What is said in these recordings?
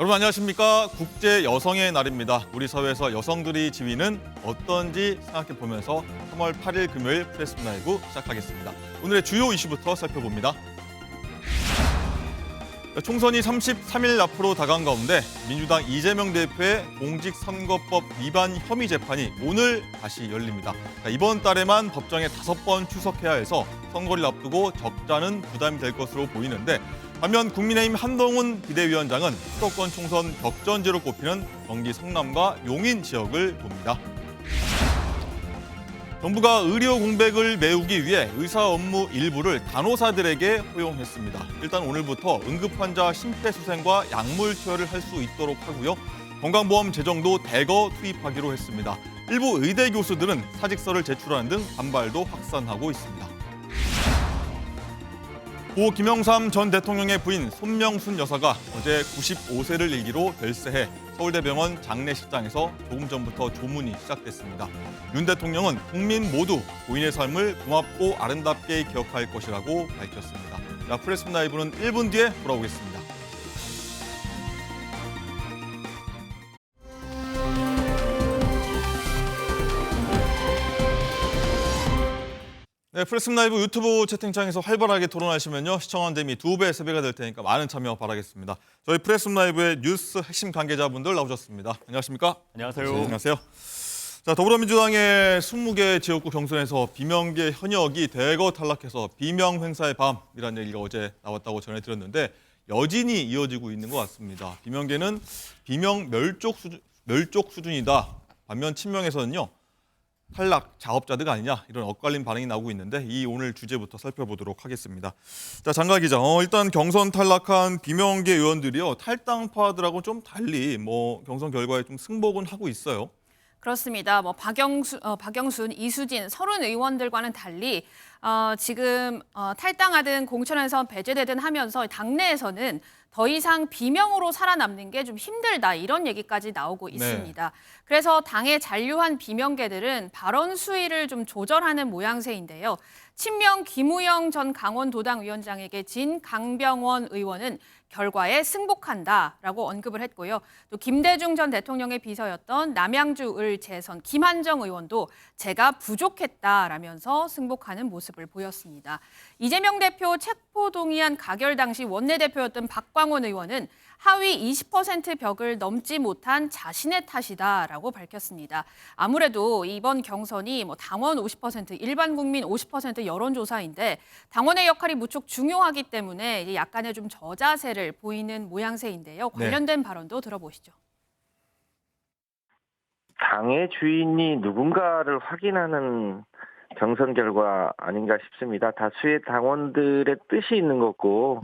여러분 안녕하십니까? 국제 여성의 날입니다. 우리 사회에서 여성들이 지위는 어떤지 생각해 보면서 3월 8일 금요일 프레스 라이브 시작하겠습니다. 오늘의 주요 이슈부터 살펴봅니다. 총선이 33일 앞으로 다가온 가운데 민주당 이재명 대표의 공직선거법 위반 혐의 재판이 오늘 다시 열립니다. 이번 달에만 법정에 5번 출석해야 해서 선거를 앞두고 적잖은 부담이 될 것으로 보이는데 반면 국민의힘 한동훈 비대위원장은 수도권 총선 격전지로 꼽히는 경기 성남과 용인 지역을 돕니다. 정부가 의료 공백을 메우기 위해 의사 업무 일부를 간호사들에게 허용했습니다. 일단 오늘부터 응급환자 심폐소생과 약물 투여를 할 수 있도록 하고요. 건강보험 재정도 대거 투입하기로 했습니다. 일부 의대 교수들은 사직서를 제출하는 등 반발도 확산하고 있습니다. 고 김영삼 전 대통령의 부인 손명순 여사가 어제 95세를 일기로 별세해 서울대병원 장례식장에서 조금 전부터 조문이 시작됐습니다. 윤 대통령은 국민 모두 부인의 삶을 고맙고 아름답게 기억할 것이라고 밝혔습니다. 자, 프레스 라이브는 1분 뒤에 돌아오겠습니다. 네, 프레스 라이브 유튜브 채팅창에서 활발하게 토론하시면요. 시청원 대미 2배, 3배가 될 테니까 많은 참여 바라겠습니다. 저희 프레스 라이브의 뉴스 핵심 관계자분들 나오셨습니다. 안녕하십니까? 안녕하세요. 네, 안녕하세요. 자, 더불어민주당의 20개 지역구 경선에서 비명계 현역이 대거 탈락해서 비명 행사의 밤이라는 얘기가 어제 나왔다고 전해드렸는데 여진이 이어지고 있는 것 같습니다. 비명계는 비명 멸족 수준이다. 반면 친명에서는요. 탈락 자업자득 아니냐 이런 엇갈린 반응이 나오고 있는데 이 오늘 주제부터 살펴보도록 하겠습니다. 자, 장가 기자, 일단 경선 탈락한 비명계 의원들이요 탈당파들하고 좀 달리 경선 결과에 좀 승복은 하고 있어요. 그렇습니다. 박영순, 이수진, 서른 의원들과는 달리 지금 탈당하든 공천에서 배제되든 하면서 당내에서는 더 이상 비명으로 살아남는 게 좀 힘들다 이런 얘기까지 나오고 있습니다. 그래서 당의 잔류한 비명계들은 발언 수위를 좀 조절하는 모양새인데요. 친명 김우영 전 강원도당 위원장에게 진 강병원 의원은 결과에 승복한다라고 언급을 했고요. 또 김대중 전 대통령의 비서였던 남양주을 재선 김한정 의원도 제가 부족했다라면서 승복하는 모습을 보였습니다. 이재명 대표 체포동의안 가결 당시 원내대표였던 박광원 의원은 하위 20% 벽을 넘지 못한 자신의 탓이다라고 밝혔습니다. 아무래도 이번 경선이 당원 50%, 일반 국민 50% 여론조사인데 당원의 역할이 무척 중요하기 때문에 약간의 좀 저자세를 보이는 모양새인데요. 관련된 발언도 들어보시죠. 당의 주인이 누군가를 확인하는 경선 결과 아닌가 싶습니다. 다수의 당원들의 뜻이 있는 거고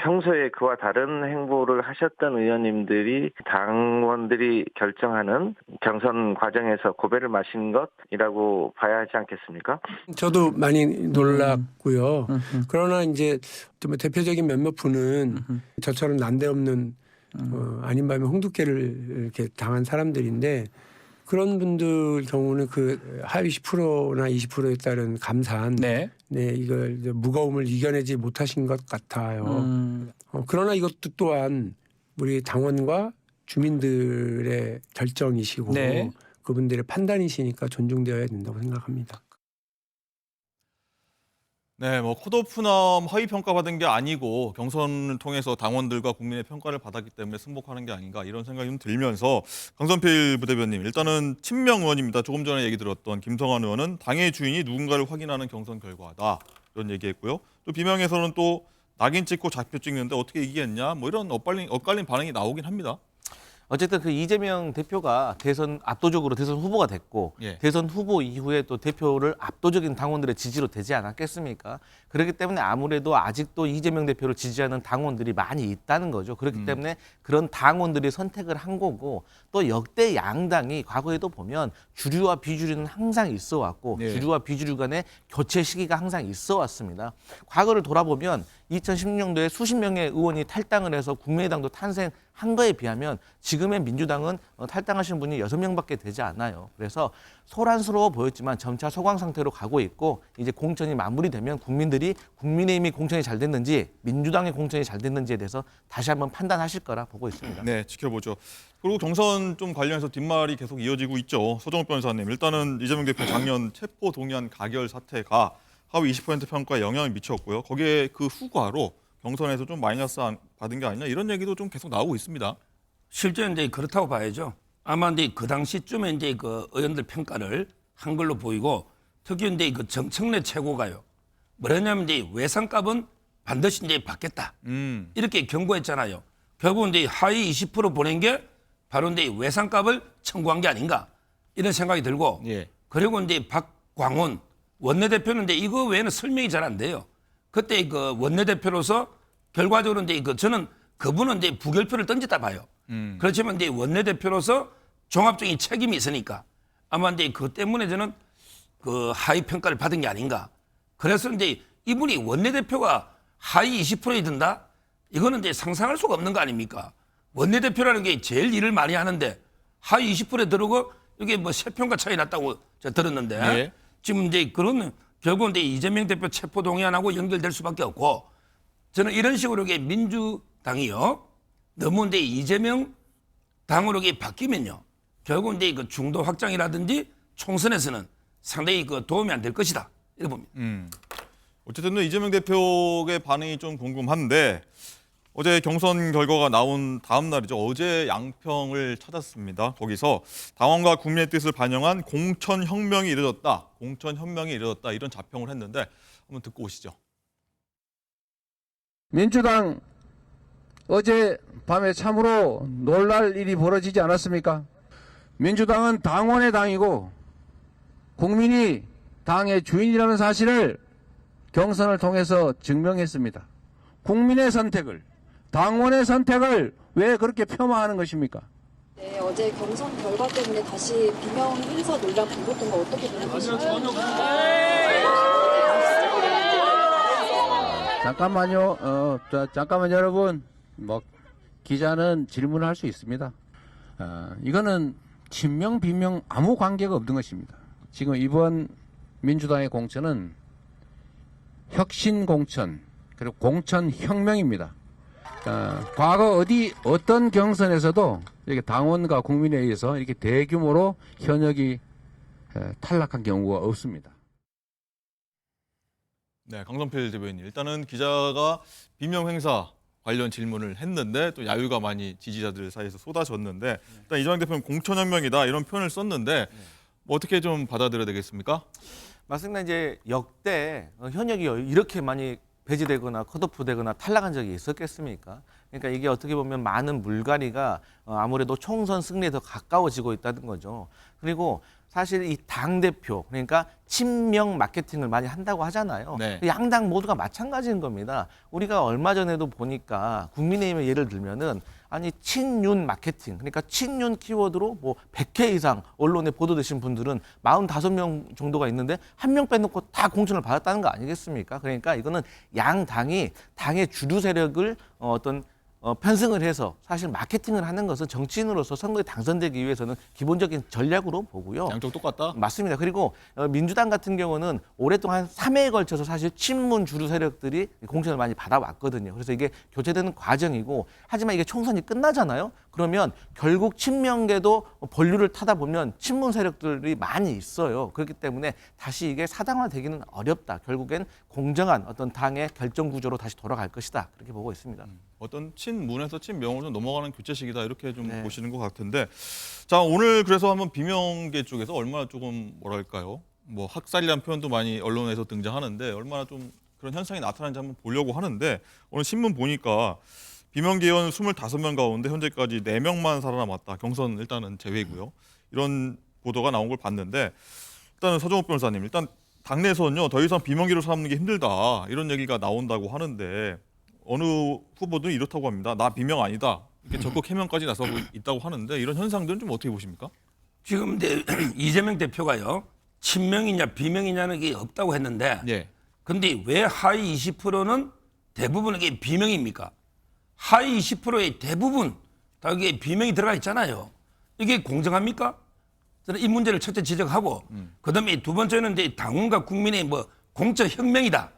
평소에 그와 다른 행보를 하셨던 의원님들이 당원들이 결정하는 경선 과정에서 고배를 마신 것이라고 봐야 하지 않겠습니까? 저도 많이 놀랐고요. 그러나 이제 좀 대표적인 몇몇 분은 저처럼 난데없는 아닌 밤에 홍두깨를 이렇게 당한 사람들인데 그런 분들 경우는 그 하위 10%나 20%에 따른 감산, 이걸 무거움을 이겨내지 못하신 것 같아요. 그러나 이것도 또한 우리 당원과 주민들의 결정이시고 그분들의 판단이시니까 존중되어야 된다고 생각합니다. 네, 컷오프나 허위 평가받은 게 아니고 경선을 통해서 당원들과 국민의 평가를 받았기 때문에 승복하는 게 아닌가 이런 생각이 좀 들면서 강선필 부대변인 일단은 친명 의원입니다. 조금 전에 얘기 들었던 김성환 의원은 당의 주인이 누군가를 확인하는 경선 결과다 이런 얘기했고요. 또 비명에서는 또 낙인 찍고 좌표 찍는데 어떻게 이기겠냐 이런 엇갈린 반응이 나오긴 합니다. 어쨌든 그 이재명 대표가 압도적으로 대선 후보가 됐고 대선 후보 이후에 또 대표를 압도적인 당원들의 지지로 되지 않았겠습니까? 그렇기 때문에 아무래도 아직도 이재명 대표를 지지하는 당원들이 많이 있다는 거죠. 그렇기 때문에 그런 당원들이 선택을 한 거고 또 역대 양당이 과거에도 보면 주류와 비주류는 항상 있어 왔고 주류와 비주류 간의 교체 시기가 항상 있어 왔습니다. 과거를 돌아보면 2016년도에 수십 명의 의원이 탈당을 해서 국민의당도 탄생한 거에 비하면 지금의 민주당은 탈당하신 분이 6명밖에 되지 않아요. 그래서 소란스러워 보였지만 점차 소강 상태로 가고 있고 이제 공천이 마무리되면 국민들이 국민의힘이 공천이 잘 됐는지 민주당의 공천이 잘 됐는지에 대해서 다시 한번 판단하실 거라 보고 있습니다. 네, 지켜보죠. 그리고 경선 좀 관련해서 뒷말이 계속 이어지고 있죠. 서정욱 변호사님, 일단은 이재명 대표 작년 체포 동의안 가결 사태가 하위 20% 평가에 영향을 미쳤고요. 거기에 그 후과로 경선에서 좀 마이너스 받은 게 아니냐 이런 얘기도 좀 계속 나오고 있습니다. 실제 이제 그렇다고 봐야죠. 아마 이제 그 당시쯤에 이제 그 의원들 평가를 한 걸로 보이고 특히 이제 그 정청래 최고가요. 뭐냐면 이제 외상값은 반드시 이제 받겠다. 이렇게 경고했잖아요. 결국 이제 하위 20% 보낸 게 바로 이제 외상값을 청구한 게 아닌가 이런 생각이 들고 예. 그리고 이제 박광훈 원내대표는 이제 이거 외에는 설명이 잘 안 돼요. 그때 그 원내대표로서 결과적으로 이제 그 저는 그분은 이제 부결표를 던졌다 봐요. 그렇지만 이제 원내대표로서 종합적인 책임이 있으니까 아마 이제 그 때문에 저는 그 하위 평가를 받은 게 아닌가. 그래서 이제 이분이 원내대표가 하위 20%에 든다? 이거는 이제 상상할 수가 없는 거 아닙니까? 원내대표라는 게 제일 일을 많이 하는데 하위 20%에 들어오고 이게 뭐 3평가 차이 났다고 제가 들었는데 예. 지금 이제 그런 결국은 이제 이재명 대표 체포 동의안하고 연결될 수밖에 없고 저는 이런 식으로 이게 민주당이요 너무 이제 이재명 당으로 이게 바뀌면요 결국 이제 그 중도 확장이라든지 총선에서는 상당히 그 도움이 안 될 것이다 이렇게 봅니다. 어쨌든 이재명 대표의 반응이 좀 궁금한데 어제 경선 결과가 나온 다음 날이죠. 어제 양평을 찾았습니다. 거기서 당원과 국민의 뜻을 반영한 공천혁명이 이루어졌다. 공천혁명이 이루어졌다. 이런 자평을 했는데 한번 듣고 오시죠. 민주당 어제 밤에 참으로 놀랄 일이 벌어지지 않았습니까? 민주당은 당원의 당이고 국민이 당의 주인이라는 사실을 경선을 통해서 증명했습니다. 국민의 선택을, 당원의 선택을 왜 그렇게 폄하하는 것입니까? 네, 어제 경선 결과 때문에 다시 비명 행사 논란 불붙은 거 어떻게 생각하시나요? 잠깐만요. 잠깐만 여러분. 기자는 질문을 할 수 있습니다. 이거는 친명 비명 아무 관계가 없는 것입니다. 지금 이번 민주당의 공천은 혁신 공천 그리고 공천 혁명입니다. 과거 어떤 경선에서도 이렇게 당원과 국민에 의해서 이렇게 대규모로 현역이 탈락한 경우가 없습니다. 네, 강성필 대변인. 일단은 기자가 비명 행사 관련 질문을 했는데 또 야유가 많이 지지자들 사이에서 쏟아졌는데 일단 이재명 대표는 공천혁명이다 이런 표현을 썼는데 뭐 어떻게 좀 받아들여야 되겠습니까? 맞습니다. 이제 역대 현역이 이렇게 많이 배제되거나 컷오프되거나 탈락한 적이 있었겠습니까? 그러니까 이게 어떻게 보면 많은 물갈이가 아무래도 총선 승리에 더 가까워지고 있다는 거죠. 그리고 사실 이 당대표 그러니까 친명 마케팅을 많이 한다고 하잖아요. 네. 양당 모두가 마찬가지인 겁니다. 우리가 얼마 전에도 보니까 국민의힘의 예를 들면은 아니 친윤 마케팅 그러니까 친윤 키워드로 뭐 100회 이상 언론에 보도되신 분들은 45명 정도가 있는데 한 명 빼놓고 다 공천을 받았다는 거 아니겠습니까? 그러니까 이거는 양 당이 당의 주류 세력을 편승을 해서 사실 마케팅을 하는 것은 정치인으로서 선거에 당선되기 위해서는 기본적인 전략으로 보고요. 양쪽 똑같다? 맞습니다. 그리고 민주당 같은 경우는 오랫동안 3회에 걸쳐서 사실 친문 주류 세력들이 공천을 많이 받아왔거든요. 그래서 이게 교체되는 과정이고 하지만 이게 총선이 끝나잖아요. 그러면 결국 친명계도 본류를 타다 보면 친문 세력들이 많이 있어요. 그렇기 때문에 다시 이게 사당화되기는 어렵다. 결국엔 공정한 어떤 당의 결정 구조로 다시 돌아갈 것이다. 그렇게 보고 있습니다. 어떤 친문에서 친명으로 좀 넘어가는 교체식이다 이렇게 좀 네. 보시는 것 같은데 자 오늘 그래서 한번 비명계 쪽에서 얼마나 조금 뭐랄까요 뭐 학살이라는 표현도 많이 언론에서 등장하는데 얼마나 좀 그런 현상이 나타나는지 한번 보려고 하는데 오늘 신문 보니까 비명계 의원 25명 가운데 현재까지 4명만 살아남았다. 경선 일단은 제외고요. 이런 보도가 나온 걸 봤는데 일단은 서정욱 변호사님 일단 당내에서는요 더 이상 비명계로 삼는 게 힘들다 이런 얘기가 나온다고 하는데 어느 후보들은 이렇다고 합니다. 나 비명 아니다. 이렇게 적극 해명까지 나서고 있다고 하는데 이런 현상들은 좀 어떻게 보십니까? 지금 이제 이재명 대표가요 친명이냐 비명이냐는 게 없다고 했는데 예. 근데 왜 하위 20%는 대부분 이게 비명입니까? 하위 20%의 대부분 다 이게 비명이 들어가 있잖아요. 이게 공정합니까? 저는 이 문제를 첫째 지적하고 그다음에 두 번째는 이제 당원과 국민의 뭐 공적 혁명이다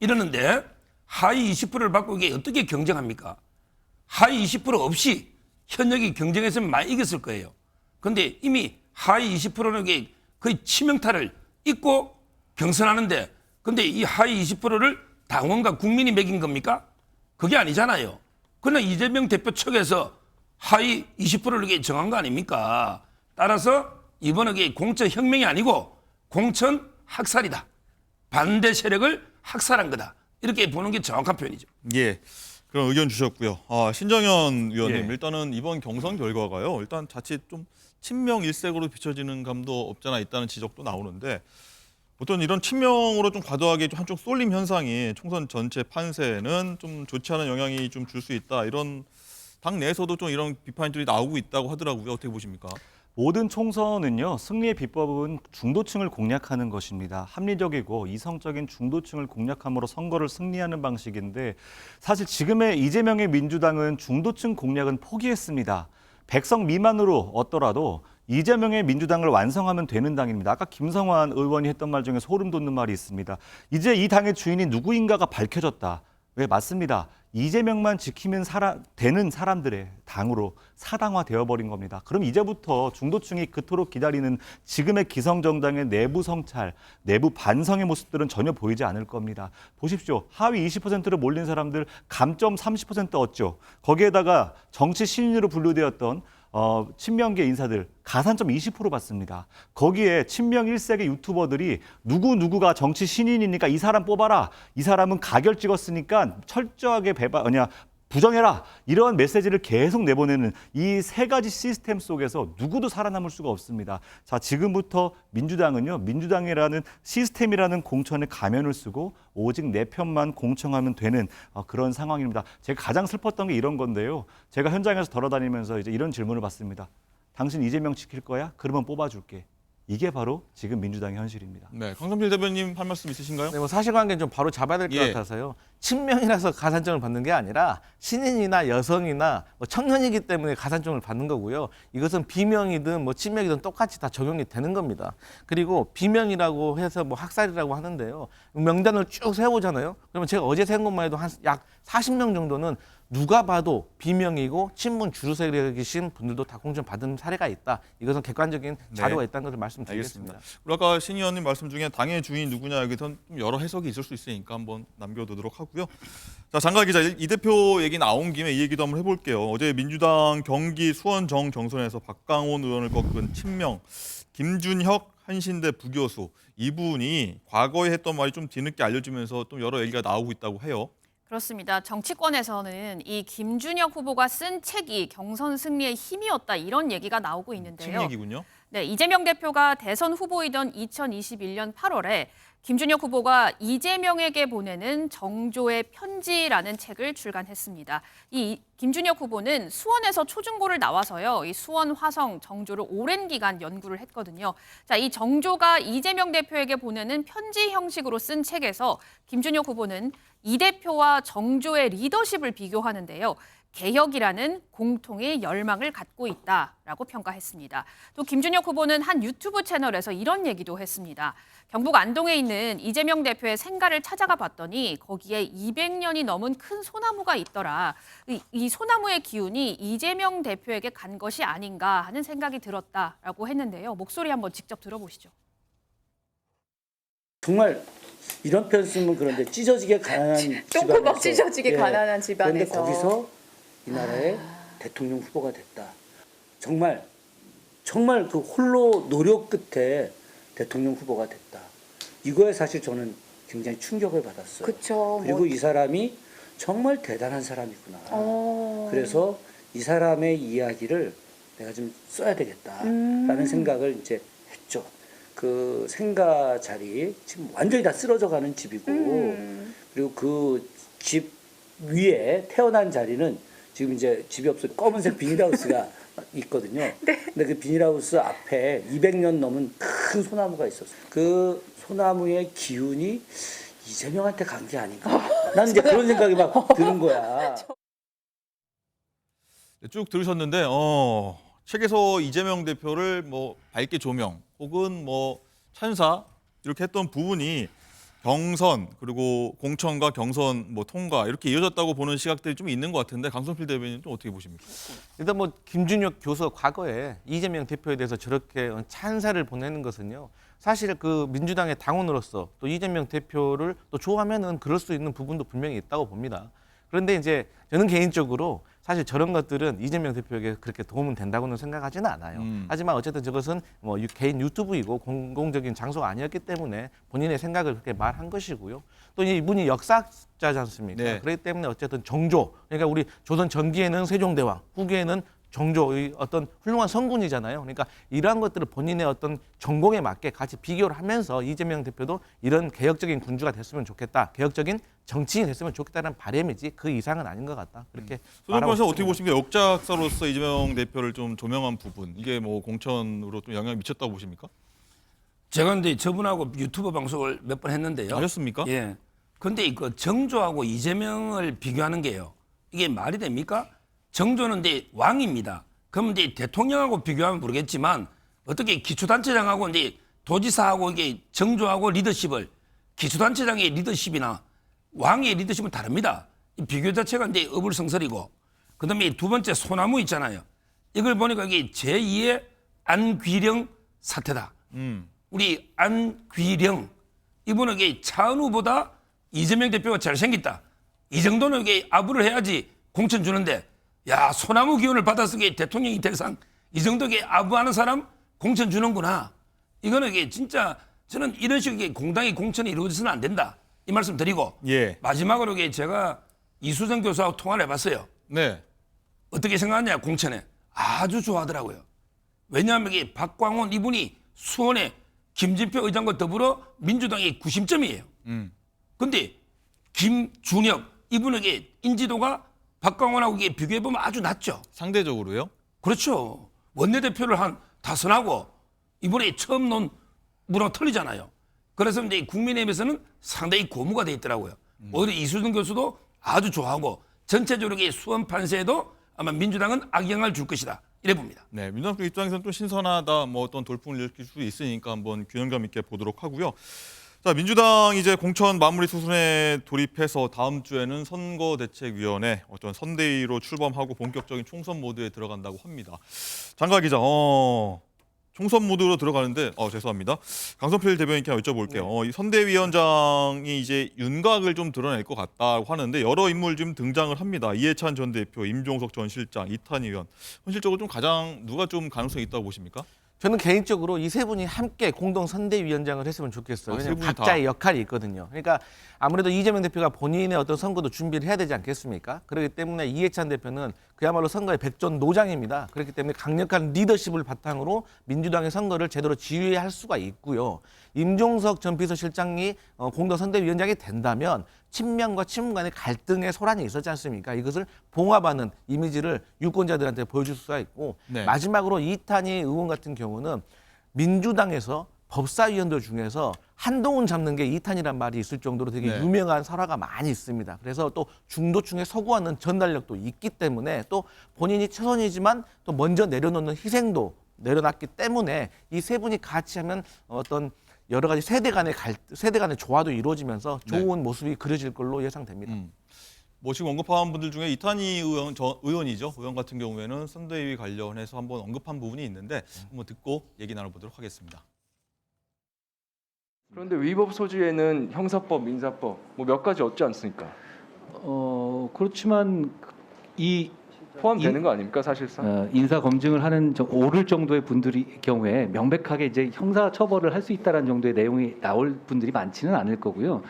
이러는데 하위 20%를 받고 이게 어떻게 경쟁합니까? 하위 20% 없이 현역이 경쟁했으면 많이 이겼을 거예요. 그런데 이미 하위 20%는 이게 거의 치명타를 입고 경선하는데 근데 이 하위 20%를 당원과 국민이 매긴 겁니까? 그게 아니잖아요. 그냥 이재명 대표 측에서 하위 20%를 이게 정한 거 아닙니까? 따라서 이번에 이게 공천 혁명이 아니고 공천 학살이다. 반대 세력을 학살한 거다. 이렇게 보는 게 정확한 표현이죠. 예. 그런 의견 주셨고요. 신정현 위원님, 예. 일단은 이번 경선 결과가요. 일단 자칫 좀 친명 일색으로 비춰지는 감도 없잖아 있다는 지적도 나오는데 어떤 이런 친명으로 좀 과도하게 좀 한쪽 쏠림 현상이 총선 전체 판세에는 좀 좋지 않은 영향이 좀 줄 수 있다. 이런 당 내에서도 좀 이런 비판들이 나오고 있다고 하더라고요. 어떻게 보십니까? 모든 총선은요, 승리의 비법은 중도층을 공략하는 것입니다. 합리적이고 이성적인 중도층을 공략함으로 선거를 승리하는 방식인데 사실 지금의 이재명의 민주당은 중도층 공략은 포기했습니다. 100석 미만으로 얻더라도 이재명의 민주당을 완성하면 되는 당입니다. 아까 김성환 의원이 했던 말 중에 소름 돋는 말이 있습니다. 이제 이 당의 주인이 누구인가가 밝혀졌다. 왜? 맞습니다. 이재명만 지키면 되는 사람들의 당으로 사당화되어버린 겁니다. 그럼 이제부터 중도층이 그토록 기다리는 지금의 기성정당의 내부 성찰, 내부 반성의 모습들은 전혀 보이지 않을 겁니다. 보십시오. 하위 20%로 몰린 사람들 감점 30% 얻죠. 거기에다가 정치 신인으로 분류되었던 친명계 인사들 가산점 20% 받습니다. 거기에 친명 1세계 유튜버들이 누구가 정치 신인이니까 이 사람 뽑아라. 이 사람은 가결 찍었으니까 철저하게 부정해라. 이러한 메시지를 계속 내보내는 이 세 가지 시스템 속에서 누구도 살아남을 수가 없습니다. 자, 지금부터 민주당은요. 민주당이라는 시스템이라는 공천에 가면을 쓰고 오직 내 편만 공청하면 되는 그런 상황입니다. 제가 가장 슬펐던 게 이런 건데요. 제가 현장에서 돌아다니면서 이제 이런 질문을 받습니다. 당신 이재명 지킬 거야? 그러면 뽑아줄게. 이게 바로 지금 민주당의 현실입니다. 네, 강성필 대변인 할 말씀 있으신가요? 네, 뭐 사실관계는 좀 바로 잡아야 될 것 예. 같아서요. 친명이라서 가산점을 받는 게 아니라 신인이나 여성이나 뭐 청년이기 때문에 가산점을 받는 거고요. 이것은 비명이든 뭐 친명이든 똑같이 다 적용이 되는 겁니다. 그리고 비명이라고 해서 뭐 학살이라고 하는데요. 명단을 쭉 세워보잖아요. 그러면 제가 어제 세운 것만 해도 한 약 40명 정도는 누가 봐도 비명이고 친문 주류세력이신 분들도 다 공천 받은 사례가 있다. 이것은 객관적인 자료가 있다는 것을 말씀드리겠습니다. 알겠습니다. 그리고 아까 신 의원님 말씀 중에 당의 주인 누구냐 여기선 좀 여러 해석이 있을 수 있으니까 한번 남겨두도록 하고요. 자, 장가 기자, 이 대표 얘기 나온 김에 이 얘기도 한번 해볼게요. 어제 민주당 경기 수원정 정선에서 박강원 의원을 꺾은 친명 김준혁 한신대 부교수 이분이 과거에 했던 말이 좀 뒤늦게 알려지면서 또 여러 얘기가 나오고 있다고 해요. 그렇습니다. 정치권에서는 이 김준혁 후보가 쓴 책이 경선 승리의 힘이었다 이런 얘기가 나오고 있는데요. 책 얘기군요. 네, 이재명 대표가 대선 후보이던 2021년 8월에 김준혁 후보가 이재명에게 보내는 정조의 편지라는 책을 출간했습니다. 이 김준혁 후보는 수원에서 초중고를 나와서요, 이 수원, 화성, 정조를 오랜 기간 연구를 했거든요. 자, 이 정조가 이재명 대표에게 보내는 편지 형식으로 쓴 책에서 김준혁 후보는 이 대표와 정조의 리더십을 비교하는데요. 개혁이라는 공통의 열망을 갖고 있다라고 평가했습니다. 또 김준혁 후보는 한 유튜브 채널에서 이런 얘기도 했습니다. 경북 안동에 있는 이재명 대표의 생가를 찾아가 봤더니 거기에 200년이 넘은 큰 소나무가 있더라. 이 소나무의 기운이 이재명 대표에게 간 것이 아닌가 하는 생각이 들었다라고 했는데요. 목소리 한번 직접 들어보시죠. 정말 이런 표현 쓰면 그런데 찢어지게 가난한 집안에서 똥구멍 찢어지게 가난한 그런데 집안에서 거기서 이 나라의 대통령 후보가 됐다. 정말 그 홀로 노력 끝에 대통령 후보가 됐다. 이거에 사실 저는 굉장히 충격을 받았어요. 그쵸. 그리고 이 사람이 정말 대단한 사람이구나. 그래서 이 사람의 이야기를 내가 좀 써야 되겠다라는 생각을 이제 했죠. 그 생가 자리 지금 완전히 다 쓰러져가는 집이고 그리고 그 집 위에 태어난 자리는 지금 이제 집이 없어 검은색 비닐하우스가 있거든요. 네. 근데 그 비닐하우스 앞에 200년 넘은 큰 소나무가 있었어요. 그 소나무의 기운이 이재명한테 간 게 아닌가 나는 이제 그런 생각이 막 드는 거야. 네, 쭉 들으셨는데 책에서 이재명 대표를 뭐 밝게 조명 혹은 뭐 찬사 이렇게 했던 부분이 경선 그리고 공천과 경선 뭐 통과 이렇게 이어졌다고 보는 시각들이 좀 있는 것 같은데 강성필 대변인 좀 어떻게 보십니까? 일단 뭐 김준혁 교수가 과거에 이재명 대표에 대해서 저렇게 찬사를 보내는 것은요. 사실 그 민주당의 당원으로서 또 이재명 대표를 또 좋아하면은 그럴 수 있는 부분도 분명히 있다고 봅니다. 그런데 이제 저는 개인적으로 사실 저런 것들은 이재명 대표에게 그렇게 도움은 된다고는 생각하지는 않아요. 하지만 어쨌든 저것은 뭐 개인 유튜브이고 공공적인 장소가 아니었기 때문에 본인의 생각을 그렇게 말한 것이고요. 또 이분이 역사학자지 않습니까? 네. 그렇기 때문에 어쨌든 정조, 그러니까 우리 조선 전기에는 세종대왕, 후기에는 정조의 어떤 훌륭한 성군이잖아요. 그러니까 이러한 것들을 본인의 어떤 전공에 맞게 같이 비교를 하면서 이재명 대표도 이런 개혁적인 군주가 됐으면 좋겠다. 개혁적인 정치인이 됐으면 좋겠다는 바람이지 그 이상은 아닌 것 같다. 그렇게 손흥민 말하고 선수 어떻게 싶습니다. 보십니까? 역작사로서 이재명 대표를 좀 조명한 부분 이게 뭐 공천으로 좀 영향을 미쳤다고 보십니까? 제가 근데 저분하고 유튜브 방송을 몇 번 했는데요. 하셨습니까? 예. 근데 그 정조하고 이재명을 비교하는 게요. 이게 말이 됩니까? 정조는 이제 왕입니다. 그럼 이제 대통령하고 비교하면 모르겠지만 어떻게 기초단체장하고 이제 도지사하고 이게 정조하고 리더십을 기초단체장의 리더십이나 왕의 리더십은 다릅니다. 이 비교 자체가 이제 어불성설이고 그다음에 두 번째 소나무 있잖아요. 이걸 보니까 이게 제2의 안귀령 사태다. 우리 안귀령 이분은 이게 차은우보다 이재명 대표가 잘생겼다. 이 정도는 이게 아부를 해야지 공천 주는데 야 소나무 기운을 받아서 이게 대통령이 대상 이 정도 이게 아부하는 사람 공천 주는구나. 이거는 이게 진짜 저는 이런 식의 공당의 공천이 이루어져서는 안 된다. 이 말씀 드리고 예. 마지막으로 이게 제가 이수정 교수하고 통화를 해봤어요. 네. 어떻게 생각하냐 공천에 아주 좋아하더라고요. 왜냐하면 이게 박광원 이분이 수원에 김진표 의장과 더불어 민주당의 구심점이에요. 근데 김준혁 이분에게 인지도가 박광원하고 이게 비교해보면 아주 낮죠. 상대적으로요? 그렇죠. 원내대표를 한 다선하고 이번에 처음 논 문화 틀리잖아요. 그래서 이제 국민의힘에서는 상당히 고무가 돼 있더라고요. 오히려 이수준 교수도 아주 좋아하고 전체적으로 이게 수원 판세에도 아마 민주당은 악영향을 줄 것이다. 이래 봅니다. 네, 민주당 입장에서는 좀 신선하다, 뭐 어떤 돌풍을 일으킬 수 있으니까 한번 균형감 있게 보도록 하고요. 자, 민주당 이제 공천 마무리 수순에 돌입해서 다음 주에는 선거대책위원회 어떤 선대위로 출범하고 본격적인 총선 모드에 들어간다고 합니다. 장가 기자, 총선 모드로 들어가는데, 죄송합니다. 강성필 대변인께 여쭤볼게요. 이 선대위원장이 이제 윤곽을 좀 드러낼 것 같다고 하는데 여러 인물 지금 등장을 합니다. 이해찬 전 대표, 임종석 전 실장, 이탄희 의원. 현실적으로 좀 가장 누가 좀 가능성이 있다고 보십니까? 저는 개인적으로 이 세 분이 함께 공동 선대위원장을 했으면 좋겠어요. 왜냐하면 각자의 역할이 있거든요. 그러니까 아무래도 이재명 대표가 본인의 어떤 선거도 준비를 해야 되지 않겠습니까? 그렇기 때문에 이해찬 대표는 그야말로 선거의 백전노장입니다. 그렇기 때문에 강력한 리더십을 바탕으로 민주당의 선거를 제대로 지휘할 수가 있고요. 임종석 전 비서실장이 공동 선대위원장이 된다면 친명과 친문 간의 갈등의 소란이 있었지 않습니까? 이것을 봉합하는 이미지를 유권자들한테 보여줄 수가 있고 네. 마지막으로 이탄희 의원 같은 경우는 민주당에서 법사위원들 중에서 한동훈 잡는 게 이탄이란 말이 있을 정도로 되게 네. 유명한 설화가 많이 있습니다. 그래서 또 중도층에 서구하는 전달력도 있기 때문에 또 본인이 최선이지만 또 먼저 내려놓는 희생도 내려놨기 때문에 이 세 분이 같이 하면 어떤 여러 가지 세대 간의 조화도 이루어지면서 좋은 모습이 그려질 걸로 예상됩니다. 뭐 지금 언급한 분들 중에 이탄희 의원 같은 경우에는 선대위 관련해서 한번 언급한 부분이 있는데 한번 듣고 얘기 나눠보도록 하겠습니다. 그런데 위법 소지에는 형사법, 민사법 뭐 몇 가지 없지 않습니까? 그렇지만 이 포함되는 거 아닙니까 사실상? 인사 검증을 하는 오를 정도의 분들이 경우에 명백하게 이제 형사 처벌을 할 수 있다라는 정도의 내용이 나올 분들이 많지는 않을 거고요.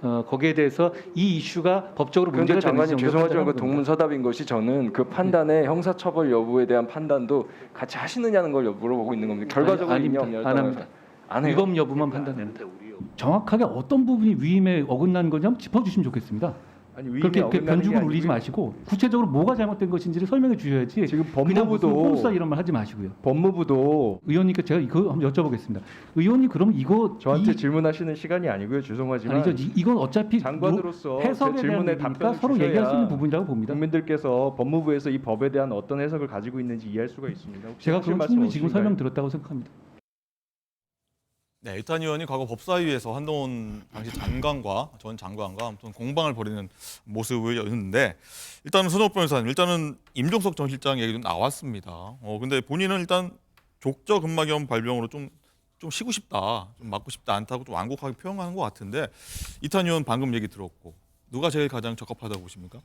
거기에 대해서 이 이슈가 법적으로 문제가 그런데 장관님 되는지 죄송하지만 그 동문서답인 것이 저는 그 판단의 형사 처벌 여부에 대한 판단도 같이 하시느냐는 걸 물어보고 있는 겁니다. 결과적으로 있냐 없냐에 안 합니다. 안 해요. 위법 여부만 판단합니다. 정확하게 어떤 부분이 위임에 어긋난 거냐면 짚어주시면 좋겠습니다. 아니, 위임이 그렇게 어긋나는 게 변죽을 아니고요. 울리지 마시고 구체적으로 뭐가 잘못된 것인지를 설명해 주셔야지. 지금 그냥 무슨 법무부도 꼼수다 이런 말 하지 마시고요. 법무부도 의원님께 제가 이거 한번 여쭤보겠습니다. 의원님 그럼 이거 저한테 질문하시는 시간이 아니고요. 죄송하지만 아니죠. 이건 어차피 장관으로서 해석에 제 대한 질문에 부분이니까 답변을 서로 얘기할 수 있는 주셔야 부분이라고 봅니다. 국민들께서 법무부에서 이 법에 대한 어떤 해석을 가지고 있는지 이해할 수가 있습니다. 혹시 제가 하실 그럼 말씀 충분히 지금 없으신가요? 설명 들었다고 생각합니다. 네, 이탄 의원이 과거 법사위에서 한동훈 당시 장관과 전 장관과 아무튼 공방을 벌이는 모습이었는데 일단은 손석희 변호사님, 일단은 임종석 전 실장 얘기도 나왔습니다. 근데 본인은 일단 족저근막염 발병으로 좀 쉬고 싶다, 좀 맞고 싶다 않다고 좀 완곡하게 표현하는 것 같은데 이탄 의원 방금 얘기 들었고 누가 제일 가장 적합하다고 보십니까?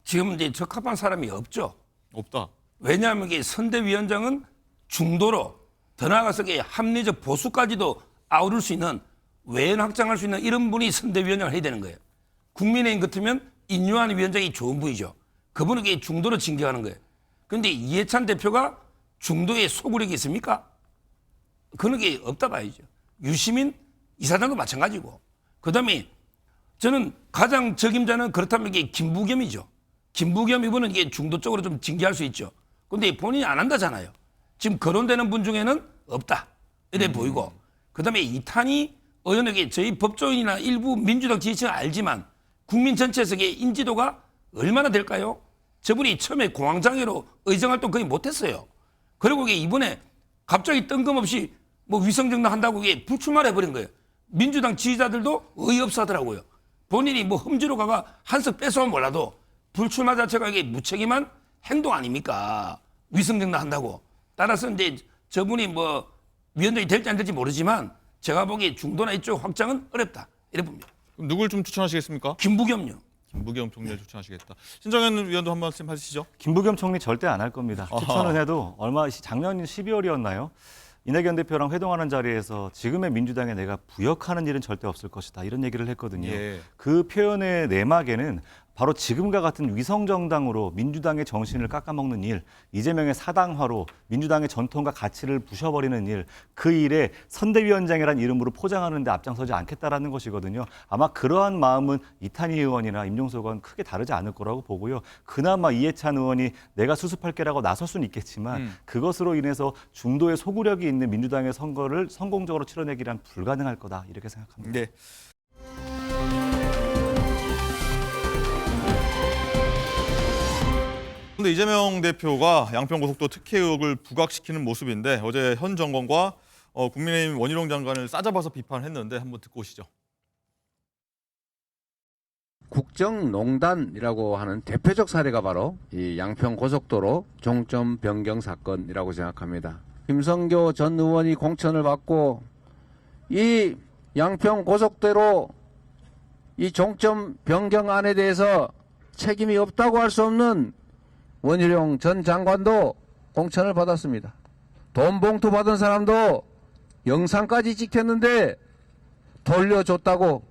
지금 이제 적합한 사람이 없죠. 없다. 왜냐하면 이게 선대위원장은 중도로 더 나아가서 이게 합리적 보수까지도 아우를 수 있는 외연 확장할 수 있는 이런 분이 선대위원장을 해야 되는 거예요. 국민의힘 같으면 인유한 위원장이 좋은 분이죠. 그분은 이게 중도로 징계하는 거예요. 그런데 이해찬 대표가 중도에 소구력이 있습니까? 그런 게 없다 봐야죠. 유시민 이사장도 마찬가지고. 그다음에 저는 가장 적임자는 그렇다면 이게 김부겸이죠. 김부겸 이분은 이게 중도 쪽으로 좀 징계할 수 있죠. 근데 본인이 안 한다잖아요. 지금 거론되는 분 중에는 없다. 이래 보이고. 그다음에 이탄희 의원에게 저희 법조인이나 일부 민주당 지지층은 알지만 국민 전체에서 인지도가 얼마나 될까요? 저분이 처음에 공황장애로 의정활동 거의 못했어요. 그리고 이번에 갑자기 뜬금없이 뭐 위성정당 한다고 불출마를 해버린 거예요. 민주당 지지자들도 어이없어 하더라고요. 본인이 뭐 험지로 가가 한석 뺏어오면 몰라도 불출마 자체가 이게 무책임한 행동 아닙니까? 위성정당 한다고. 따라서 이제 저분이 뭐 위원장이 될지 안 될지 모르지만 제가 보기에 중도나 이쪽 확장은 어렵다. 이래 봅니다. 그럼 누굴 좀 추천하시겠습니까? 김부겸요. 김부겸 총리를 추천하시겠다. 신정현 위원도 한 말씀 하시죠. 김부겸 총리 절대 안 할 겁니다. 추천은 해도 작년 12월이었나요? 이낙연 대표랑 회동하는 자리에서 지금의 민주당에 내가 부역하는 일은 절대 없을 것이다. 이런 얘기를 했거든요. 예. 그 표현의 내막에는 바로 지금과 같은 위성정당으로 민주당의 정신을 깎아먹는 일, 이재명의 사당화로 민주당의 전통과 가치를 부셔버리는 일, 그 일에 선대위원장이라는 이름으로 포장하는 데 앞장서지 않겠다라는 것이거든요. 아마 그러한 마음은 이탄희 의원이나 임종석 의원 크게 다르지 않을 거라고 보고요. 그나마 이해찬 의원이 내가 수습할게라고 나설 수는 있겠지만 그것으로 인해서 중도의 소구력이 있는 민주당의 선거를 성공적으로 치러내기란 불가능할 거다. 이렇게 생각합니다. 네. 그런데 이재명 대표가 양평고속도로 특혜 의혹을 부각시키는 모습인데 어제 현 정권과 국민의힘 원희룡 장관을 싸잡아서 비판했는데 한번 듣고 오시죠. 국정농단이라고 하는 대표적 사례가 바로 이 양평고속도로 종점 변경 사건이라고 생각합니다. 김성교 전 의원이 공천을 받고 이 양평고속도로 이 종점 변경안에 대해서 책임이 없다고 할 수 없는 원희룡 전 장관도 공천을 받았습니다. 돈 봉투 받은 사람도 영상까지 찍혔는데 돌려줬다고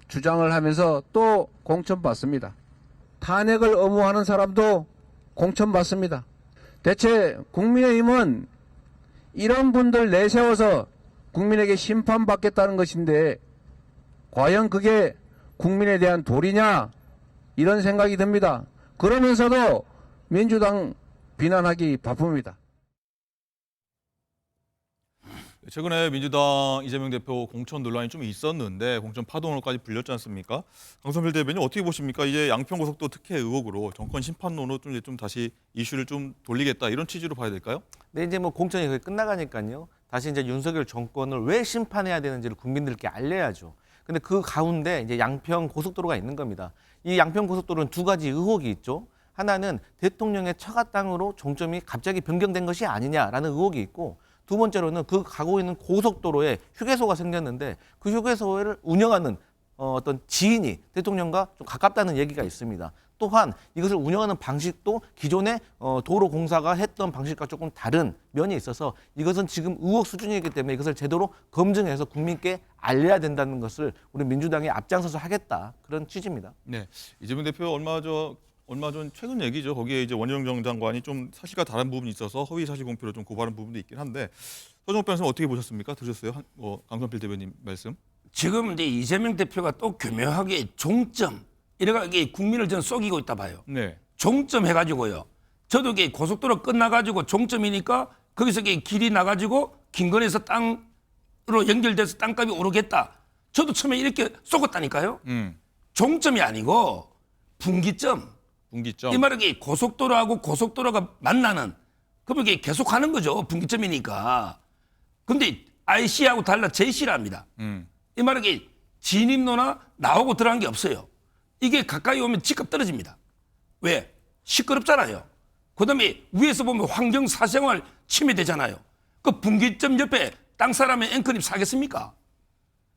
주장을 하면서 또 공천받습니다. 탄핵을 엄호하는 사람도 공천받습니다. 대체 국민의힘은 이런 분들 내세워서 국민에게 심판받겠다는 것인데 과연 그게 국민에 대한 도리냐 이런 생각이 듭니다. 그러면서도 민주당 비난하기 바쁩니다. 최근에 민주당 이재명 대표 공천 논란이 좀 있었는데 공천 파동으로까지 불렸지 않습니까? 강성필 대변인 어떻게 보십니까? 이제 양평고속도로 특혜 의혹으로 정권 심판론으로 좀 다시 이슈를 좀 돌리겠다 이런 취지로 봐야 될까요? 네, 이제 뭐 공천이 거의 끝나가니까요. 다시 이제 윤석열 정권을 왜 심판해야 되는지를 국민들께 알려야죠. 근데 그 가운데 이제 양평고속도로가 있는 겁니다. 이 양평고속도로는 두 가지 의혹이 있죠. 하나는 대통령의 처가 땅으로 종점이 갑자기 변경된 것이 아니냐라는 의혹이 있고 두 번째로는 그 가고 있는 고속도로에 휴게소가 생겼는데 그 휴게소를 운영하는 어떤 지인이 대통령과 좀 가깝다는 얘기가 있습니다. 또한 이것을 운영하는 방식도 기존의 도로공사가 했던 방식과 조금 다른 면이 있어서 이것은 지금 의혹 수준이기 때문에 이것을 제대로 검증해서 국민께 알려야 된다는 것을 우리 민주당이 앞장서서 하겠다 그런 취지입니다. 네, 이재명 대표 얼마 전 최근 얘기죠. 거기에 이제 원희룡 장관이 좀 사실과 다른 부분이 있어서 허위 사실 공표로 좀 고발한 부분도 있긴 한데 서정욱 변호사님 어떻게 보셨습니까? 들으셨어요? 강성필 대변인 말씀? 지금 이제 이재명 대표가 또 교묘하게 종점 이래가 이게 국민을 저는 속이고 있다 봐요. 네. 종점 해가지고요. 저도 이게 고속도로 끝나가지고 종점이니까 거기서 이게 길이 나가지고 김건희에서 땅으로 연결돼서 땅값이 오르겠다. 저도 처음에 이렇게 쏘았다니까요. 종점이 아니고 분기점. 분기점. 이 말은 이게 고속도로하고 고속도로가 만나는 그러면 이게 계속 가는 거죠. 분기점이니까. 근데 IC하고 달라 JC라 합니다. 이 말은 이게 진입로나 나오고 들어간 게 없어요. 이게 가까이 오면 집값 떨어집니다. 왜? 시끄럽잖아요. 그다음에 위에서 보면 환경 사생활 침해되잖아요. 그 분기점 옆에 땅 사람의 앵커님 사겠습니까?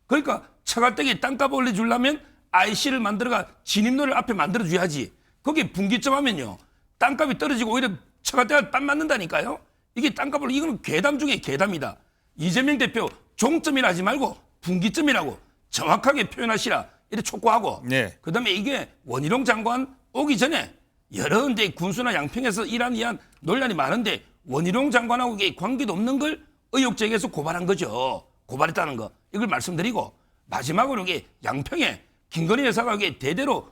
그러니까 처가댁에 땅값 올려주려면 IC를 만들어가 진입로를 앞에 만들어줘야지. 거기 분기점 하면요. 땅값이 떨어지고 오히려 처가댁을 빤 맞는다니까요. 이게 땅값을 이거는 괴담 중에 괴담이다. 이재명 대표 종점이라 하지 말고 분기점이라고 정확하게 표현하시라. 이렇게 촉구하고 네. 그다음에 이게 원희룡 장관 오기 전에 여러 데 군수나 양평에서 이란 논란이 많은데 원희룡 장관하고 이게 관계도 없는 걸 의혹 제기해서 고발한 거죠. 고발했다는 거. 이걸 말씀드리고 마지막으로 이게 양평에 김건희 여사가 이게 대대로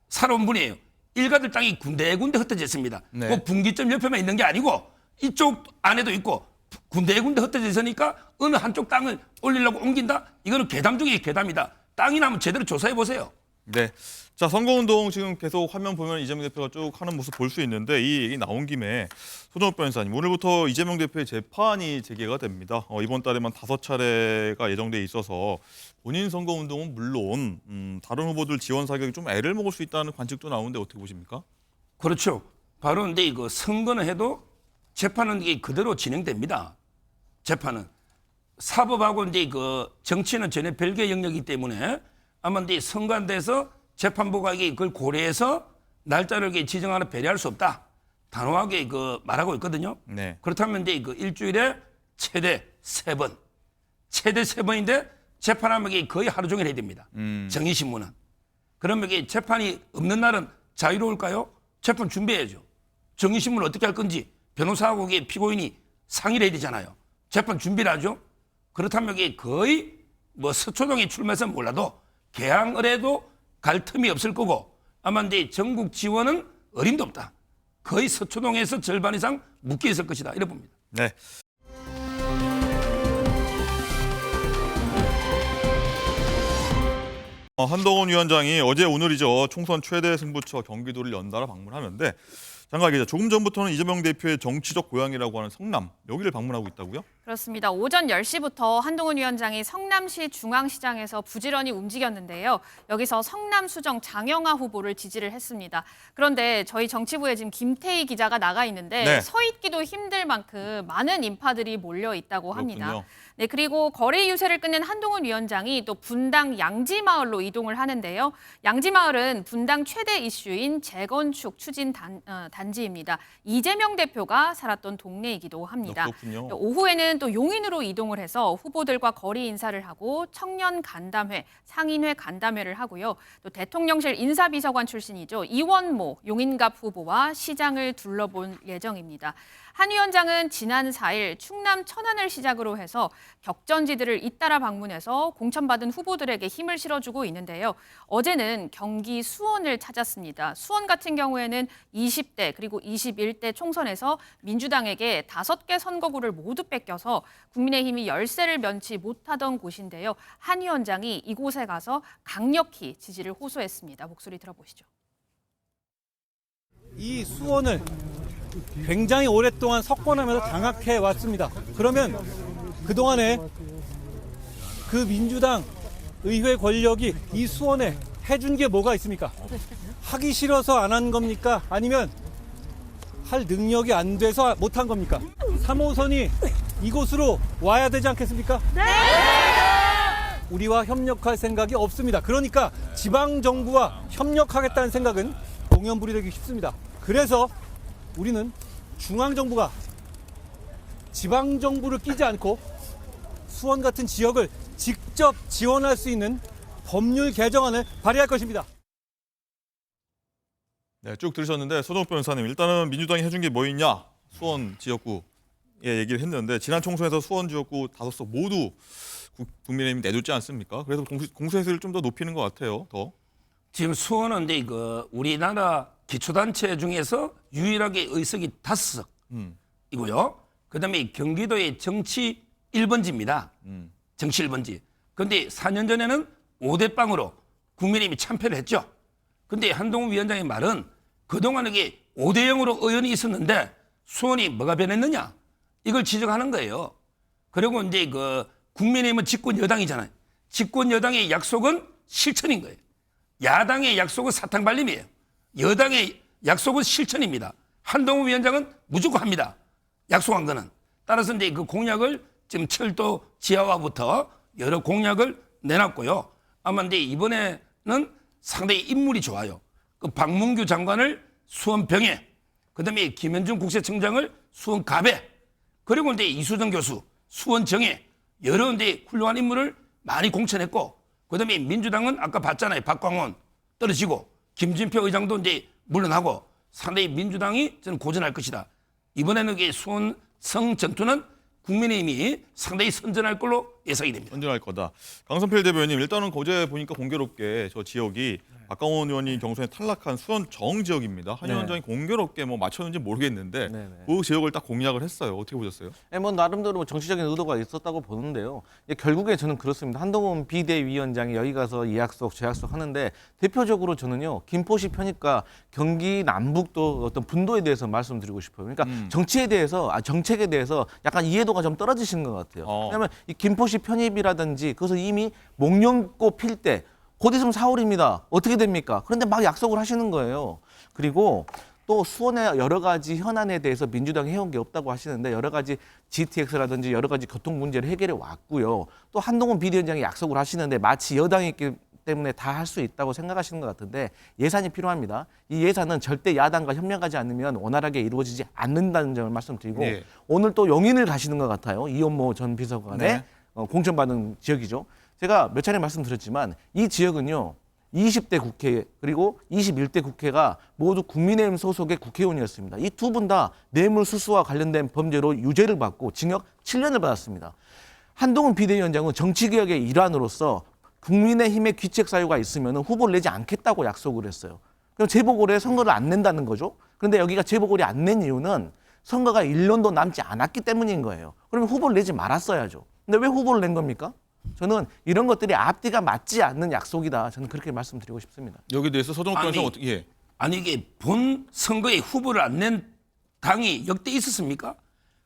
살아온 분이에요. 일가들 땅이 군데군데 흩어져 있습니다. 네. 꼭 분기점 옆에만 있는 게 아니고 이쪽 안에도 있고 군데군데 흩어져 있으니까 어느 한쪽 땅을 올리려고 옮긴다? 이거는 괴담 중에 괴담이다. 땅이 나면 제대로 조사해 보세요. 네. 자, 선거운동 지금 계속 화면 보면 이재명 대표가 쭉 하는 모습 볼 수 있는데 이 얘기 나온 김에 손정욱 변호사님, 오늘부터 이재명 대표의 재판이 재개가 됩니다. 이번 달에만 5차례가 예정돼 있어서 본인 선거운동은 물론 다른 후보들 지원 사격이 좀 애를 먹을 수 있다는 관측도 나오는데 어떻게 보십니까? 그렇죠. 바로 근데 이거 선거는 해도 재판은 이게 그대로 진행됩니다. 재판은 사법하고 이제 그 정치는 전혀 별개의 영역이기 때문에 아마 이제 선관대에서 재판부가 이게 그걸 고려해서 날짜를 이렇게 지정하는 배려할 수 없다. 단호하게 그 말하고 있거든요. 네. 그렇다면 이제 그 일주일에 최대 3번, 최대 3번인데 재판하면 이게 거의 하루 종일 해야 됩니다. 정의신문은. 그러면 이게 재판이 없는 날은 자유로울까요? 재판 준비해야죠. 정의신문은 어떻게 할 건지 변호사하고 이게 피고인이 상의를 해야 되잖아요. 재판 준비를 하죠. 그렇다면 이게 거의 뭐 서초동에 출마해서 몰라도 개항을 해도 갈 틈이 없을 거고 아마 이제 전국 지원은 어림도 없다. 거의 서초동에서 절반 이상 묶여 있을 것이다. 이래 봅니다. 네. 한동훈 위원장이 어제 오늘이죠. 총선 최대 승부처 경기도를 연달아 방문하는데 장관 기자, 조금 전부터는 이재명 대표의 정치적 고향이라고 하는 성남, 여기를 방문하고 있다고요? 그렇습니다. 오전 10시부터 한동훈 위원장이 성남시 중앙시장에서 부지런히 움직였는데요. 여기서 성남 수정 장영하 후보를 지지를 했습니다. 그런데 저희 정치부에 지금 김태희 기자가 나가 있는데 네. 서 있기도 힘들 만큼 많은 인파들이 몰려 있다고 합니다. 그렇군요. 네, 그리고 거리 유세를 끝낸 한동훈 위원장이 또 분당 양지마을로 이동을 하는데요. 양지마을은 분당 최대 이슈인 재건축 추진 단지입니다. 이재명 대표가 살았던 동네이기도 합니다. 그렇군요. 오후에는 또 용인으로 이동을 해서 후보들과 거리 인사를 하고 청년 간담회, 상인회 간담회를 하고요. 또 대통령실 인사비서관 출신이죠. 이원모 용인갑 후보와 시장을 둘러볼 예정입니다. 한 위원장은 지난 4일 충남 천안을 시작으로 해서 격전지들을 잇따라 방문해서 공천받은 후보들에게 힘을 실어주고 있는데요. 어제는 경기 수원을 찾았습니다. 수원 같은 경우에는 20대 그리고 21대 총선에서 민주당에게 5개 선거구를 모두 뺏겨서 국민의힘이 열세를 면치 못하던 곳인데요. 한 위원장이 이곳에 가서 강력히 지지를 호소했습니다. 목소리 들어보시죠. 이 수원을 굉장히 오랫동안 석권하면서 장악해 왔습니다. 그러면 그동안에 그 민주당 의회 권력이 이 수원에 해준 게 뭐가 있습니까? 하기 싫어서 안 한 겁니까? 아니면 할 능력이 안 돼서 못한 겁니까? 3호선이 이곳으로 와야 되지 않겠습니까? 네! 우리와 협력할 생각이 없습니다. 그러니까 지방정부와 협력하겠다는 생각은 공연부리되기 쉽습니다. 그래서 우리는 중앙정부가 지방정부를 끼지 않고 수원 같은 지역을 직접 지원할 수 있는 법률 개정안을 발의할 것입니다. 네, 쭉 들으셨는데 손정욱 변호사님, 일단은 민주당이 해준 게 뭐 있냐? 수원 지역구에 얘기를 했는데 지난 총선에서 수원 지역구 5석 모두 국민의힘이 내줬지 않습니까? 그래서 공세를 좀 더 높이는 것 같아요. 더. 지금 수원은 이제 우리나라 기초단체 중에서 유일하게 의석이 5석이고요. 그다음에 경기도의 정치 1번지입니다. 정치 1번지. 그런데 4년 전에는 5대0으로 국민의힘이 참패를 했죠. 근데 한동훈 위원장의 말은 그동안 이게 5대0으로 의원이 있었는데 수원이 뭐가 변했느냐? 이걸 지적하는 거예요. 그리고 이제 국민의힘은 집권 여당이잖아요. 집권 여당의 약속은 실천인 거예요. 야당의 약속은 사탕발림이에요. 여당의 약속은 실천입니다. 한동훈 위원장은 무조건 합니다. 약속한 거는. 따라서 이제 그 공약을 지금 철도 지하화부터 여러 공약을 내놨고요. 아마 이제 이번에는 상당히 인물이 좋아요. 그 박문규 장관을 수원병에, 그다음에 김현중 국세청장을 수원갑에, 그리고 이제 이수정 교수 수원정에 여러 이제 훌륭한 인물을 많이 공천했고, 그다음에 민주당은 아까 봤잖아요. 박광원 떨어지고 김진표 의장도 이제 물러나고 상당히 민주당이 저는 고전할 것이다. 이번에는 이게 수원성 전투는 국민의힘이 상당히 선전할 걸로 예상이 됩니다. 선전할 거다. 강성필 대변인, 일단은 어제 보니까 공교롭게 저 지역이 박강원 의원이 경선에 탈락한 수원 정 지역입니다. 한 위원장이 공교롭게 뭐 맞췄는지 모르겠는데 그 지역을 딱 공략을 했어요. 어떻게 보셨어요? 뭐 나름대로 정치적인 의도가 있었다고 보는데요. 결국에 저는 그렇습니다. 한동훈 비대위원장이 여기 가서 이 약속, 저 약속 하는데 대표적으로 저는요, 김포시 편입과 경기 남북도 어떤 분도에 대해서 말씀드리고 싶어요. 그러니까 정책에 대해서 약간 이해도가 좀 떨어지신 것 같아요. 왜냐하면 이 김포시 편입이라든지 그것을 이미 목련꽃 필 때 곧 있으면 4월입니다. 어떻게 됩니까? 그런데 막 약속을 하시는 거예요. 그리고 또 수원의 여러 가지 현안에 대해서 민주당이 해온 게 없다고 하시는데 여러 가지 GTX라든지 여러 가지 교통 문제를 해결해 왔고요. 또 한동훈 비대위원장이 약속을 하시는데 마치 여당이 있기 때문에 다 할 수 있다고 생각하시는 것 같은데 예산이 필요합니다. 이 예산은 절대 야당과 협력하지 않으면 원활하게 이루어지지 않는다는 점을 말씀드리고 오늘 또 용인을 가시는 것 같아요. 이현모 전 비서관의 공천받은 지역이죠. 제가 몇 차례 말씀드렸지만 이 지역은요. 20대 국회 그리고 21대 국회가 모두 국민의힘 소속의 국회의원이었습니다. 이 두 분 다 뇌물수수와 관련된 범죄로 유죄를 받고 징역 7년을 받았습니다. 한동훈 비대위원장은 정치개혁의 일환으로서 국민의힘의 귀책 사유가 있으면 후보를 내지 않겠다고 약속을 했어요. 그럼 재보궐에 선거를 안 낸다는 거죠. 그런데 여기가 재보궐이 안 낸 이유는 선거가 1년도 남지 않았기 때문인 거예요. 그러면 후보를 내지 말았어야죠. 근데 왜 후보를 낸 겁니까? 저는 이런 것들이 앞뒤가 맞지 않는 약속이다. 저는 그렇게 말씀드리고 싶습니다. 여기에 대해서 서정욱 변호사 어떻게? 아니 이게 본 선거에 후보를 안 낸 당이 역대 있었습니까?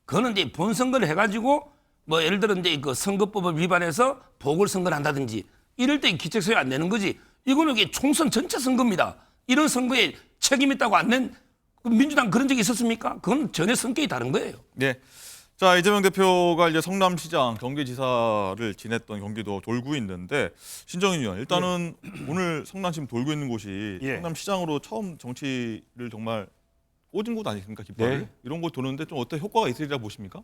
그거는 이제 본 선거를 해가지고 뭐 예를 들어 이제 그 선거법을 위반해서 보궐선거를 한다든지 이럴 때 기책서유 안 내는 거지. 이거는 이게 총선 전체 선거입니다. 이런 선거에 책임 있다고 안 낸 민주당 그런 적이 있었습니까? 그건 전혀 성격이 다른 거예요. 네. 자, 이재명 대표가 이제 성남시장, 경기지사를 지냈던 경기도 돌고 있는데 신정인 의원, 일단은 오늘 성남 지금 돌고 있는 곳이 성남시장으로 처음 정치를 정말 꽂은 곳 아니십니까? 깃발을? 이런 곳 도는데 좀 어떤 효과가 있으리라 보십니까?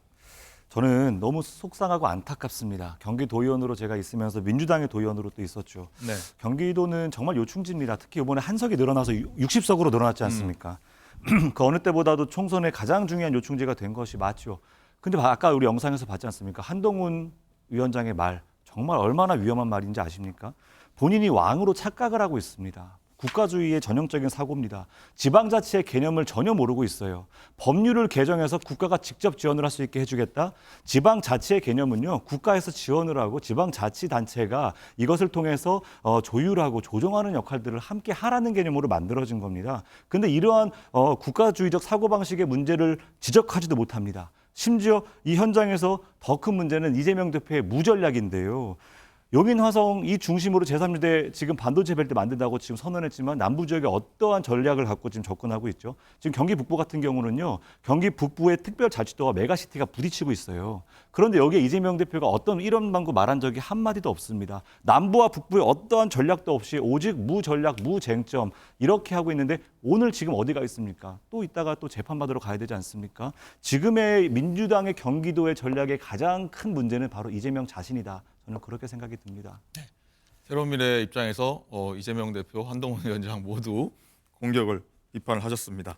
저는 너무 속상하고 안타깝습니다. 경기도의원으로 제가 있으면서 민주당의 도의원으로 또 있었죠. 경기도는 정말 요충지입니다. 특히 이번에 한석이 늘어나서 60석으로 늘어났지 않습니까? 그 어느 때보다도 총선의 가장 중요한 요충지가 된 것이 맞죠. 근데 아까 우리 영상에서 봤지 않습니까? 한동훈 위원장의 말 정말 얼마나 위험한 말인지 아십니까? 본인이 왕으로 착각을 하고 있습니다. 국가주의의 전형적인 사고입니다. 지방자치의 개념을 전혀 모르고 있어요. 법률을 개정해서 국가가 직접 지원을 할 수 있게 해주겠다. 지방자치의 개념은요. 국가에서 지원을 하고 지방자치단체가 이것을 통해서 조율하고 조정하는 역할들을 함께 하라는 개념으로 만들어진 겁니다. 그런데 이러한 국가주의적 사고방식의 문제를 지적하지도 못합니다. 심지어 이 현장에서 더 큰 문제는 이재명 대표의 무전략인데요. 용인 화성 이 중심으로 제3지대 지금 반도체 벨트 만든다고 지금 선언했지만 남부 지역에 어떠한 전략을 갖고 지금 접근하고 있죠. 지금 경기 북부 같은 경우는요. 경기 북부의 특별자치도와 메가시티가 부딪히고 있어요. 그런데 여기에 이재명 대표가 어떤 이런 방구 말한 적이 한마디도 없습니다. 남부와 북부에 어떠한 전략도 없이 오직 무전략, 무쟁점 이렇게 하고 있는데 오늘 지금 어디가 있습니까? 또 이따가 또 재판받으러 가야 되지 않습니까? 지금의 민주당의 경기도의 전략의 가장 큰 문제는 바로 이재명 자신이다. 저는 그렇게 생각이 듭니다. 새로운 미래 입장에서 이재명 대표, 한동훈 위원장 모두 공격을 비판을 하셨습니다.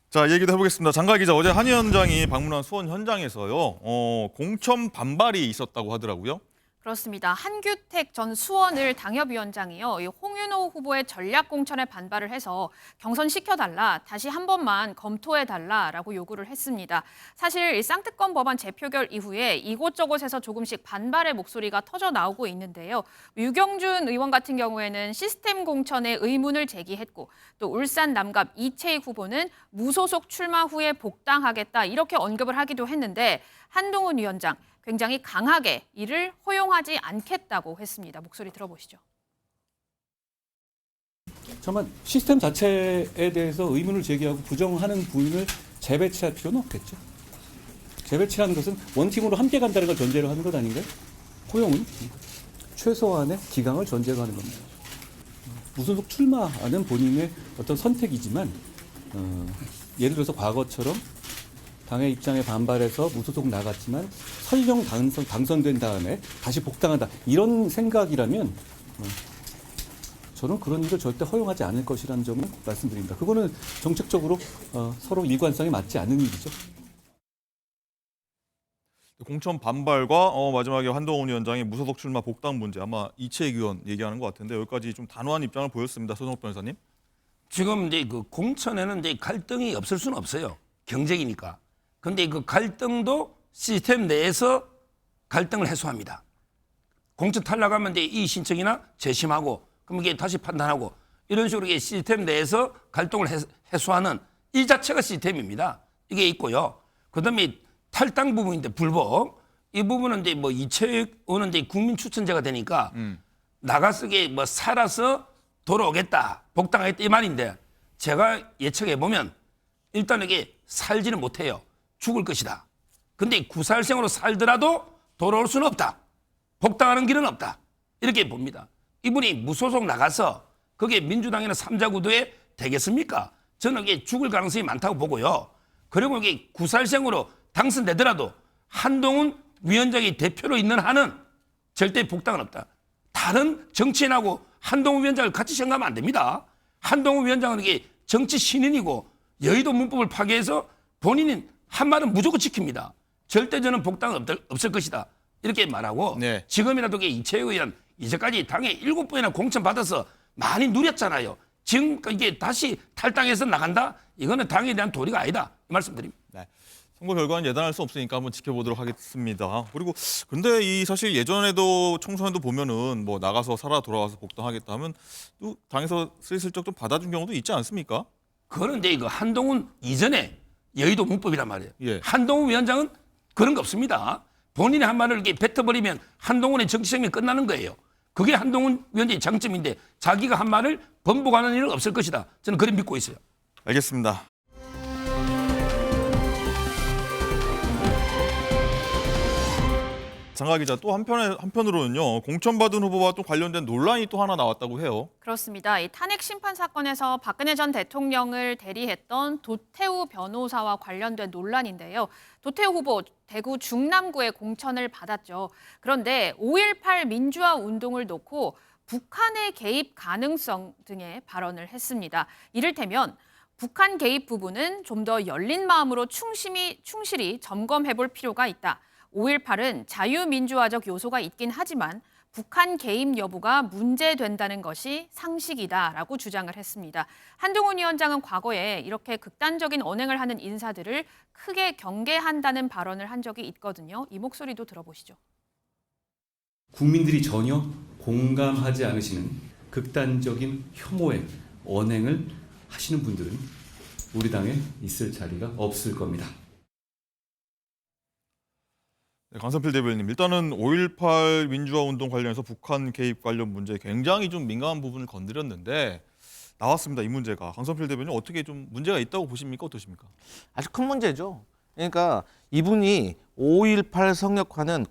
자, 얘기도 해보겠습니다. 장가 기자, 어제 한 위원장이 방문한 수원 현장에서요. 공천 반발이 있었다고 하더라고요. 그렇습니다. 한규택 전 수원을 당협위원장이요. 이 홍윤호 후보의 전략 공천에 반발을 해서 경선시켜달라, 다시 한 번만 검토해달라라고 요구를 했습니다. 사실 이 쌍특검 법안 재표결 이후에 이곳저곳에서 조금씩 반발의 목소리가 터져 나오고 있는데요. 유경준 의원 같은 경우에는 시스템 공천에 의문을 제기했고, 또 울산 남갑 이채익 후보는 무소속 출마 후에 복당하겠다 이렇게 언급을 하기도 했는데, 한동훈 위원장 굉장히 강하게 이를 허용하지 않겠다고 했습니다. 목소리 들어보시죠. 정말 시스템 자체에 대해서 의문을 제기하고 부정하는 부인을 재배치할 필요는 없겠죠. 재배치라는 것은 원팀으로 함께 간다는 걸 전제로 하는 것 아닌가요? 허용은 최소한의 기강을 전제로 하는 겁니다. 무소속 출마하는 본인의 어떤 선택이지만 예를 들어서 과거처럼 당의 입장에 반발해서 무소속 나갔지만 설령 당선된 다음에 다시 복당한다, 이런 생각이라면 저는 그런 일을 절대 허용하지 않을 것이라는 점을 말씀드립니다. 그거는 정책적으로 서로 일관성에 맞지 않는 일이죠. 공천 반발과 마지막에 한동훈 위원장의 무소속 출마 복당 문제, 아마 이채익 의원 얘기하는 것 같은데 여기까지 좀 단호한 입장을 보였습니다. 손석희 변호사님. 지금 이제 그 공천에는 이제 갈등이 없을 수는 없어요. 경쟁이니까. 근데 그 갈등도 시스템 내에서 갈등을 해소합니다. 공천 탈락하면 이제 이의 신청이나 재심하고, 그럼 이게 다시 판단하고, 이런 식으로 이게 시스템 내에서 갈등을 해소하는 이 자체가 시스템입니다. 이게 있고요. 그다음에 탈당 부분인데 불복, 이 부분은 이제 뭐 이채익 의원은 이제 국민 추천자가 되니까 나가서 뭐 살아서 돌아오겠다, 복당하겠다 이 말인데, 제가 예측해 보면 일단 이게 살지는 못해요. 죽을 것이다. 근데 구살생으로 살더라도 돌아올 수는 없다. 복당하는 길은 없다. 이렇게 봅니다. 이분이 무소속 나가서 그게 민주당에는 3자 구도에 되겠습니까? 저는 이게 죽을 가능성이 많다고 보고요. 그리고 이게 구살생으로 당선되더라도 한동훈 위원장이 대표로 있는 한은 절대 복당은 없다. 다른 정치인하고 한동훈 위원장을 같이 생각하면 안 됩니다. 한동훈 위원장은 이게 정치 신인이고 여의도 문법을 파괴해서 본인이 한 말은 무조건 지킵니다. 절대 저는 복당은 없을 것이다. 이렇게 말하고, 네. 지금이라도 이채익 의원 이제까지 당에 7번이나 공천 받아서 많이 누렸잖아요. 지금 이게 다시 탈당해서 나간다? 이거는 당에 대한 도리가 아니다. 이 말씀드립니다. 네. 선거 결과는 예단할 수 없으니까 한번 지켜보도록 하겠습니다. 그리고 근데 이 사실 예전에도 총선에도 보면은 뭐 나가서 살아 돌아와서 복당하겠다 하면 또 당에서 슬슬쩍 좀 받아준 경우도 있지 않습니까? 그거는 이제 이거 한동훈 이전에 여의도 문법이란 말이에요. 예. 한동훈 위원장은 그런 거 없습니다. 본인의 한 말을 이렇게 뱉어버리면 한동훈의 정치 생명이 끝나는 거예요. 그게 한동훈 위원장의 장점인데 자기가 한 말을 번복하는 일은 없을 것이다. 저는 그렇게 믿고 있어요. 알겠습니다. 장하 기자, 또 한편으로는요, 공천받은 후보와 또 관련된 논란이 또 하나 나왔다고 해요. 그렇습니다. 이 탄핵 심판 사건에서 박근혜 전 대통령을 대리했던 도태우 변호사와 관련된 논란인데요. 도태우 후보 대구 중남구에 공천을 받았죠. 그런데 5.18 민주화 운동을 놓고 북한의 개입 가능성 등의 발언을 했습니다. 이를테면 북한 개입 부분은 좀 더 열린 마음으로 충실히 점검해 볼 필요가 있다. 5.18은 자유민주화적 요소가 있긴 하지만 북한 개입 여부가 문제된다는 것이 상식이다라고 주장을 했습니다. 한동훈 위원장은 과거에 이렇게 극단적인 언행을 하는 인사들을 크게 경계한다는 발언을 한 적이 있거든요. 이 목소리도 들어보시죠. 국민들이 전혀 공감하지 않으시는 극단적인 혐오의 언행을 하시는 분들은 우리 당에 있을 자리가 없을 겁니다. 네, 강선필 대변인, 일단은 5.18 민주화 운동 관련해서 북한 개입 관련 문제 굉장히 좀 민감한 부분을 건드렸는데 나왔습니다. 이 문제가. 강선필 대변인, 어떻게 좀 문제가 있다고 보십니까? 어떠십니까? 아주 큰 문제죠. 그러니까 이분이 5.18 성역화는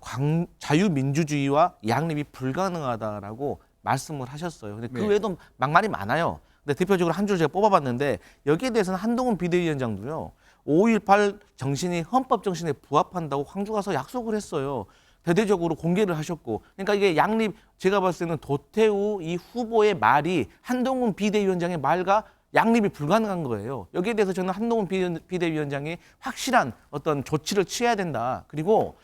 자유민주주의와 양립이 불가능하다라고 말씀을 하셨어요. 근데 그 외에도 막말이 많아요. 근데 대표적으로 한 줄 제가 뽑아봤는데 여기에 대해서는 한동훈 비대위원장도요. 5.18 정신이 헌법 정신에 부합한다고 광주 가서 약속을 했어요. 대대적으로 공개를 하셨고. 그러니까 이게 양립, 제가 봤을 때는 도태우 이 후보의 말이 한동훈 비대위원장의 말과 양립이 불가능한 거예요. 여기에 대해서 저는 한동훈 비대위원장이 확실한 어떤 조치를 취해야 된다. 그리고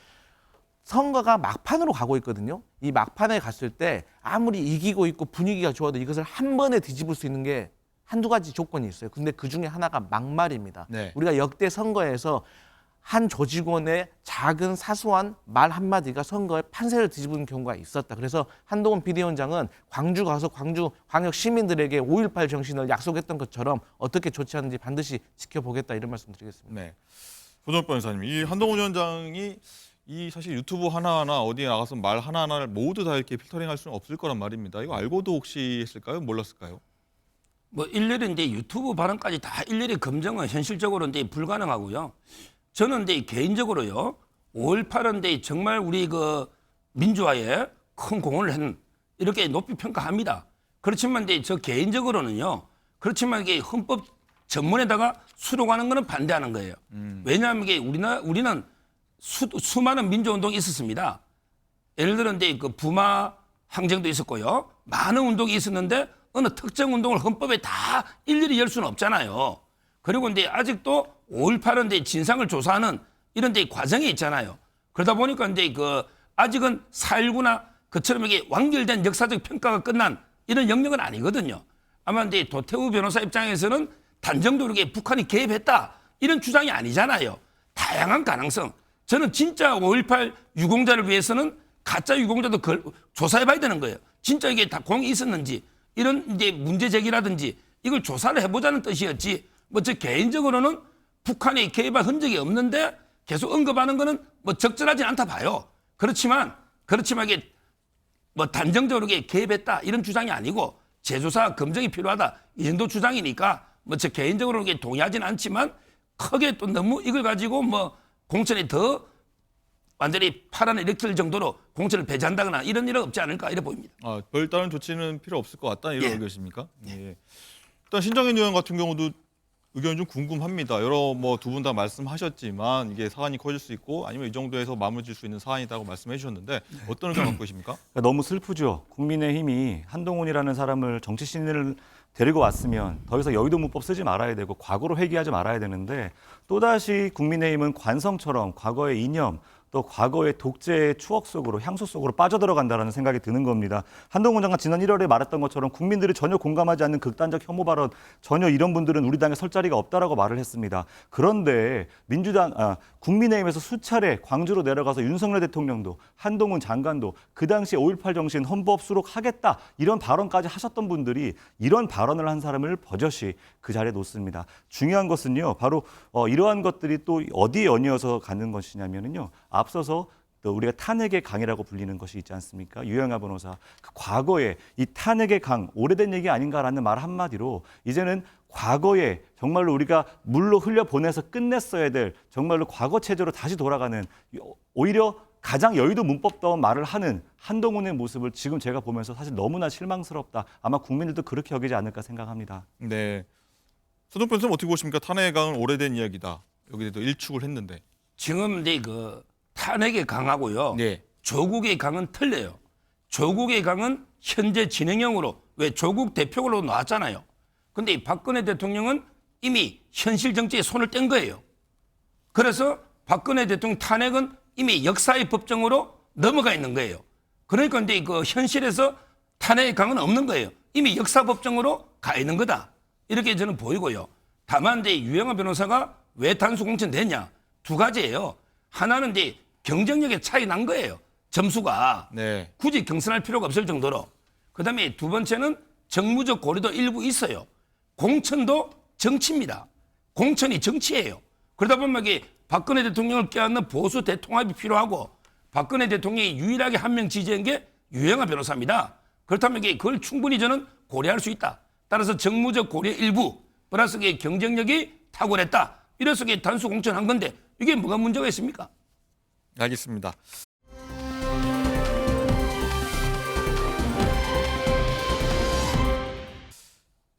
선거가 막판으로 가고 있거든요. 이 막판에 갔을 때 아무리 이기고 있고 분위기가 좋아도 이것을 한 번에 뒤집을 수 있는 게 한두 가지 조건이 있어요. 근데 그 중에 하나가 막말입니다. 네. 우리가 역대 선거에서 한 조직원의 작은 사소한 말 한마디가 선거의 판세를 뒤집은 경우가 있었다. 그래서 한동훈 비대위원장은 광주 가서 광주 광역 시민들에게 5.18 정신을 약속했던 것처럼 어떻게 조치하는지 반드시 지켜보겠다 이런 말씀 드리겠습니다. 네. 조정욱 변호사님, 이 한동훈 위원장이 이 사실 유튜브 하나하나 어디에 나가서 말 하나하나를 모두 다 이렇게 필터링할 수는 없을 거란 말입니다. 이거 알고도 혹시 했을까요? 몰랐을까요? 뭐 일일이 이제 유튜브 발언까지 다 일일이 검증은 현실적으로 이제 불가능하고요. 저는 이제 개인적으로요, 5.18은 이제 정말 우리 그 민주화에 큰 공헌을 한 이렇게 높이 평가합니다. 그렇지만 이제 저 개인적으로는요, 그렇지만 이게 헌법 전문에다가 수록하는 거는 반대하는 거예요. 왜냐하면 이게 우리는 수많은 민주운동이 있었습니다. 예를 들어 이제 그 부마 항쟁도 있었고요. 많은 운동이 있었는데 어느 특정 운동을 헌법에 다 일일이 열 수는 없잖아요. 그리고 이제 아직도 5.18은 이제 진상을 조사하는 이런 데 과정이 있잖아요. 그러다 보니까 이제 그 아직은 4.19나 그처럼 이게 완결된 역사적 평가가 끝난 이런 영역은 아니거든요. 아마 이제 도태우 변호사 입장에서는 단정적으로 북한이 개입했다 이런 주장이 아니잖아요. 다양한 가능성. 저는 진짜 5.18 유공자를 위해서는 가짜 유공자도 조사해봐야 되는 거예요. 진짜 이게 다 공이 있었는지 이런 이제 문제 제기라든지 이걸 조사를 해보자는 뜻이었지. 뭐 저 개인적으로는 북한이 개입한 흔적이 없는데 계속 언급하는 거는 뭐 적절하지 않다 봐요. 그렇지만 이게 뭐 단정적으로 개입했다 이런 주장이 아니고 재조사 검증이 필요하다 이 정도 주장이니까 뭐 저 개인적으로 동의하지는 않지만 크게 또 너무 이걸 가지고 뭐 공천이 더 완전히 파란을 일으킬 정도로 공천을 배제한다거나 이런 일은 없지 않을까 이래 보입니다. 아, 별다른 조치는 필요 없을 것 같다 이런 예. 의견이십니까? 예. 일단 신정현 의원 같은 경우도 의견이 좀 궁금합니다. 여러 뭐 두 분 다 말씀하셨지만 이게 사안이 커질 수 있고 아니면 이 정도에서 마무리 질 수 있는 사안이라고 말씀해 주셨는데 어떤 의견 갖고 계십니까? 너무 슬프죠. 국민의힘이 한동훈이라는 사람을 정치 신인을 데리고 왔으면 더 이상 여의도 문법 쓰지 말아야 되고 과거로 회귀하지 말아야 되는데 또다시 국민의힘은 관성처럼 과거의 이념 또 과거의 독재의 추억 속으로 향수 속으로 빠져들어간다는 생각이 드는 겁니다. 한동훈 장관 지난 1월에 말했던 것처럼 국민들이 전혀 공감하지 않는 극단적 혐오 발언 전혀 이런 분들은 우리 당에 설 자리가 없다라고 말을 했습니다. 그런데 국민의힘에서 수차례 광주로 내려가서 윤석열 대통령도 한동훈 장관도 그 당시 5.18 정신 헌법 수록하겠다 이런 발언까지 하셨던 분들이 이런 발언을 한 사람을 버젓이 그 자리에 놓습니다. 중요한 것은요. 바로 이러한 것들이 또 어디에 연이어서 가는 것이냐면요. 앞서서 또 우리가 탄핵의 강이라고 불리는 것이 있지 않습니까? 유영하 변호사. 그 과거에 이 탄핵의 강, 오래된 얘기 아닌가라는 말 한마디로 이제는 과거에 정말로 우리가 물로 흘려보내서 끝냈어야 될 정말로 과거 체제로 다시 돌아가는 오히려 가장 여의도 문법다운 말을 하는 한동훈의 모습을 지금 제가 보면서 사실 너무나 실망스럽다. 아마 국민들도 그렇게 여기지 않을까 생각합니다. 네. 손정표 선생님 어떻게 보십니까? 탄핵의 강은 오래된 이야기다. 여기도 일축을 했는데. 지금 이제 그 탄핵의 강하고요. 네. 조국의 강은 틀려요. 조국의 강은 현재 진행형으로 왜 조국 대표로 나왔잖아요. 근데 박근혜 대통령은 이미 현실 정치에 손을 뗀 거예요. 그래서 박근혜 대통령 탄핵은 이미 역사의 법정으로 넘어가 있는 거예요. 그러니까 이제 그 현실에서 탄핵의 강은 없는 거예요. 이미 역사 법정으로 가 있는 거다. 이렇게 저는 보이고요. 다만 이제 유영하 변호사가 왜 단수 공천됐냐? 두 가지예요. 하나는 이제 경쟁력의 차이 난 거예요. 점수가. 네. 굳이 경선할 필요가 없을 정도로. 그다음에 두 번째는 정무적 고려도 일부 있어요. 공천도 정치입니다. 공천이 정치예요. 그러다 보면 이게 박근혜 대통령을 껴안는 보수 대통합이 필요하고 박근혜 대통령이 유일하게 한 명 지지한 게 유영하 변호사입니다. 그렇다면 이게 그걸 충분히 저는 고려할 수 있다. 따라서 정무적 고려 일부 플러스 경쟁력이 탁월했다. 이래서 단수 공천한 건데 이게 뭐가 문제가 있습니까? 알겠습니다.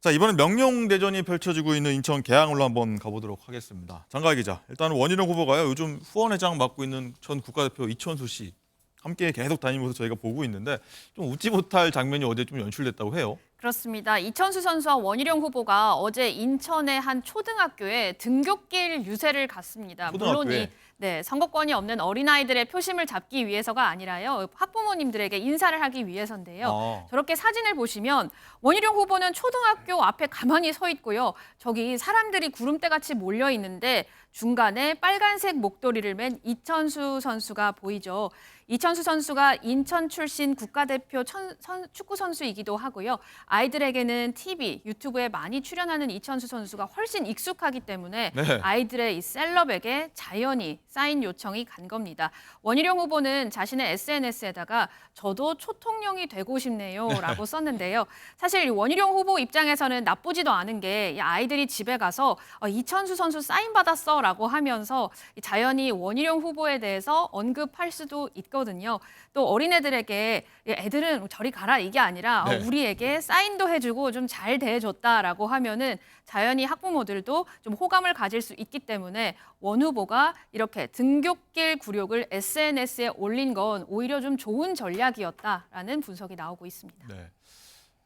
자, 이번엔 명령대전이 펼쳐지고 있는 인천 계양으로 한번 가보도록 하겠습니다. 장가희 기자, 일단 원희룡 후보가요. 요즘 후원회장 맡고 있는 전 국가대표 이천수 씨 함께 계속 다니면서 저희가 보고 있는데 좀 웃지 못할 장면이 어제 좀 연출됐다고 해요. 그렇습니다. 이천수 선수와 원희룡 후보가 어제 인천의 한 초등학교에 등굣길 유세를 갔습니다. 물론 이 네, 선거권이 없는 어린아이들의 표심을 잡기 위해서가 아니라요. 학부모님들에게 인사를 하기 위해서인데요. 저렇게 사진을 보시면 원희룡 후보는 초등학교 앞에 가만히 서 있고요. 저기 사람들이 구름대같이 몰려 있는데 중간에 빨간색 목도리를 맨 이천수 선수가 보이죠. 이천수 선수가 인천 출신 국가대표 축구 선수이기도 하고요. 아이들에게는 TV, 유튜브에 많이 출연하는 이천수 선수가 훨씬 익숙하기 때문에 네. 아이들의 이 셀럽에게 자연히 사인 요청이 간 겁니다. 원희룡 후보는 자신의 SNS에다가 저도 초통령이 되고 싶네요라고 썼는데요. 사실 이 원희룡 후보 입장에서는 나쁘지도 않은 게 이 아이들이 집에 가서 이천수 선수 사인 받았어라고 하면서 자연히 원희룡 후보에 대해서 언급할 수도 있거든요. 또 어린애들에게 애들은 저리 가라 이게 아니라 네. 우리에게 사인도 해주고 좀 잘 대해줬다라고 하면은 자연히 학부모들도 좀 호감을 가질 수 있기 때문에 원 후보가 이렇게 등굣길 굴욕을 SNS에 올린 건 오히려 좀 좋은 전략이었다라는 분석이 나오고 있습니다. 네.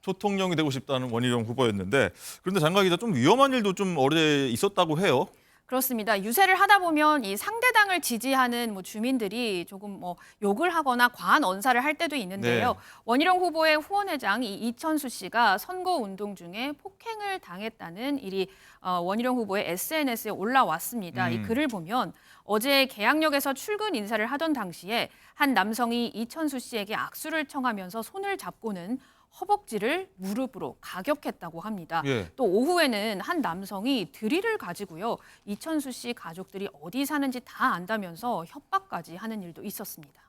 초통령이 되고 싶다는 원희룡 후보였는데 그런데 장가 기자 좀 위험한 일도 좀 어제 있었다고 해요. 그렇습니다. 유세를 하다 보면 이 상대당을 지지하는 주민들이 조금 욕을 하거나 과한 언사를 할 때도 있는데요. 네. 원희룡 후보의 후원회장 이천수 씨가 선거 운동 중에 폭행을 당했다는 일이 원희룡 후보의 SNS에 올라왔습니다. 이 글을 보면 어제 계양역에서 출근 인사를 하던 당시에 한 남성이 이천수 씨에게 악수를 청하면서 손을 잡고는 허벅지를 무릎으로 가격했다고 합니다. 예. 또 오후에는 한 남성이 드릴을 가지고요. 이천수 씨 가족들이 어디 사는지 다 안다면서 협박까지 하는 일도 있었습니다.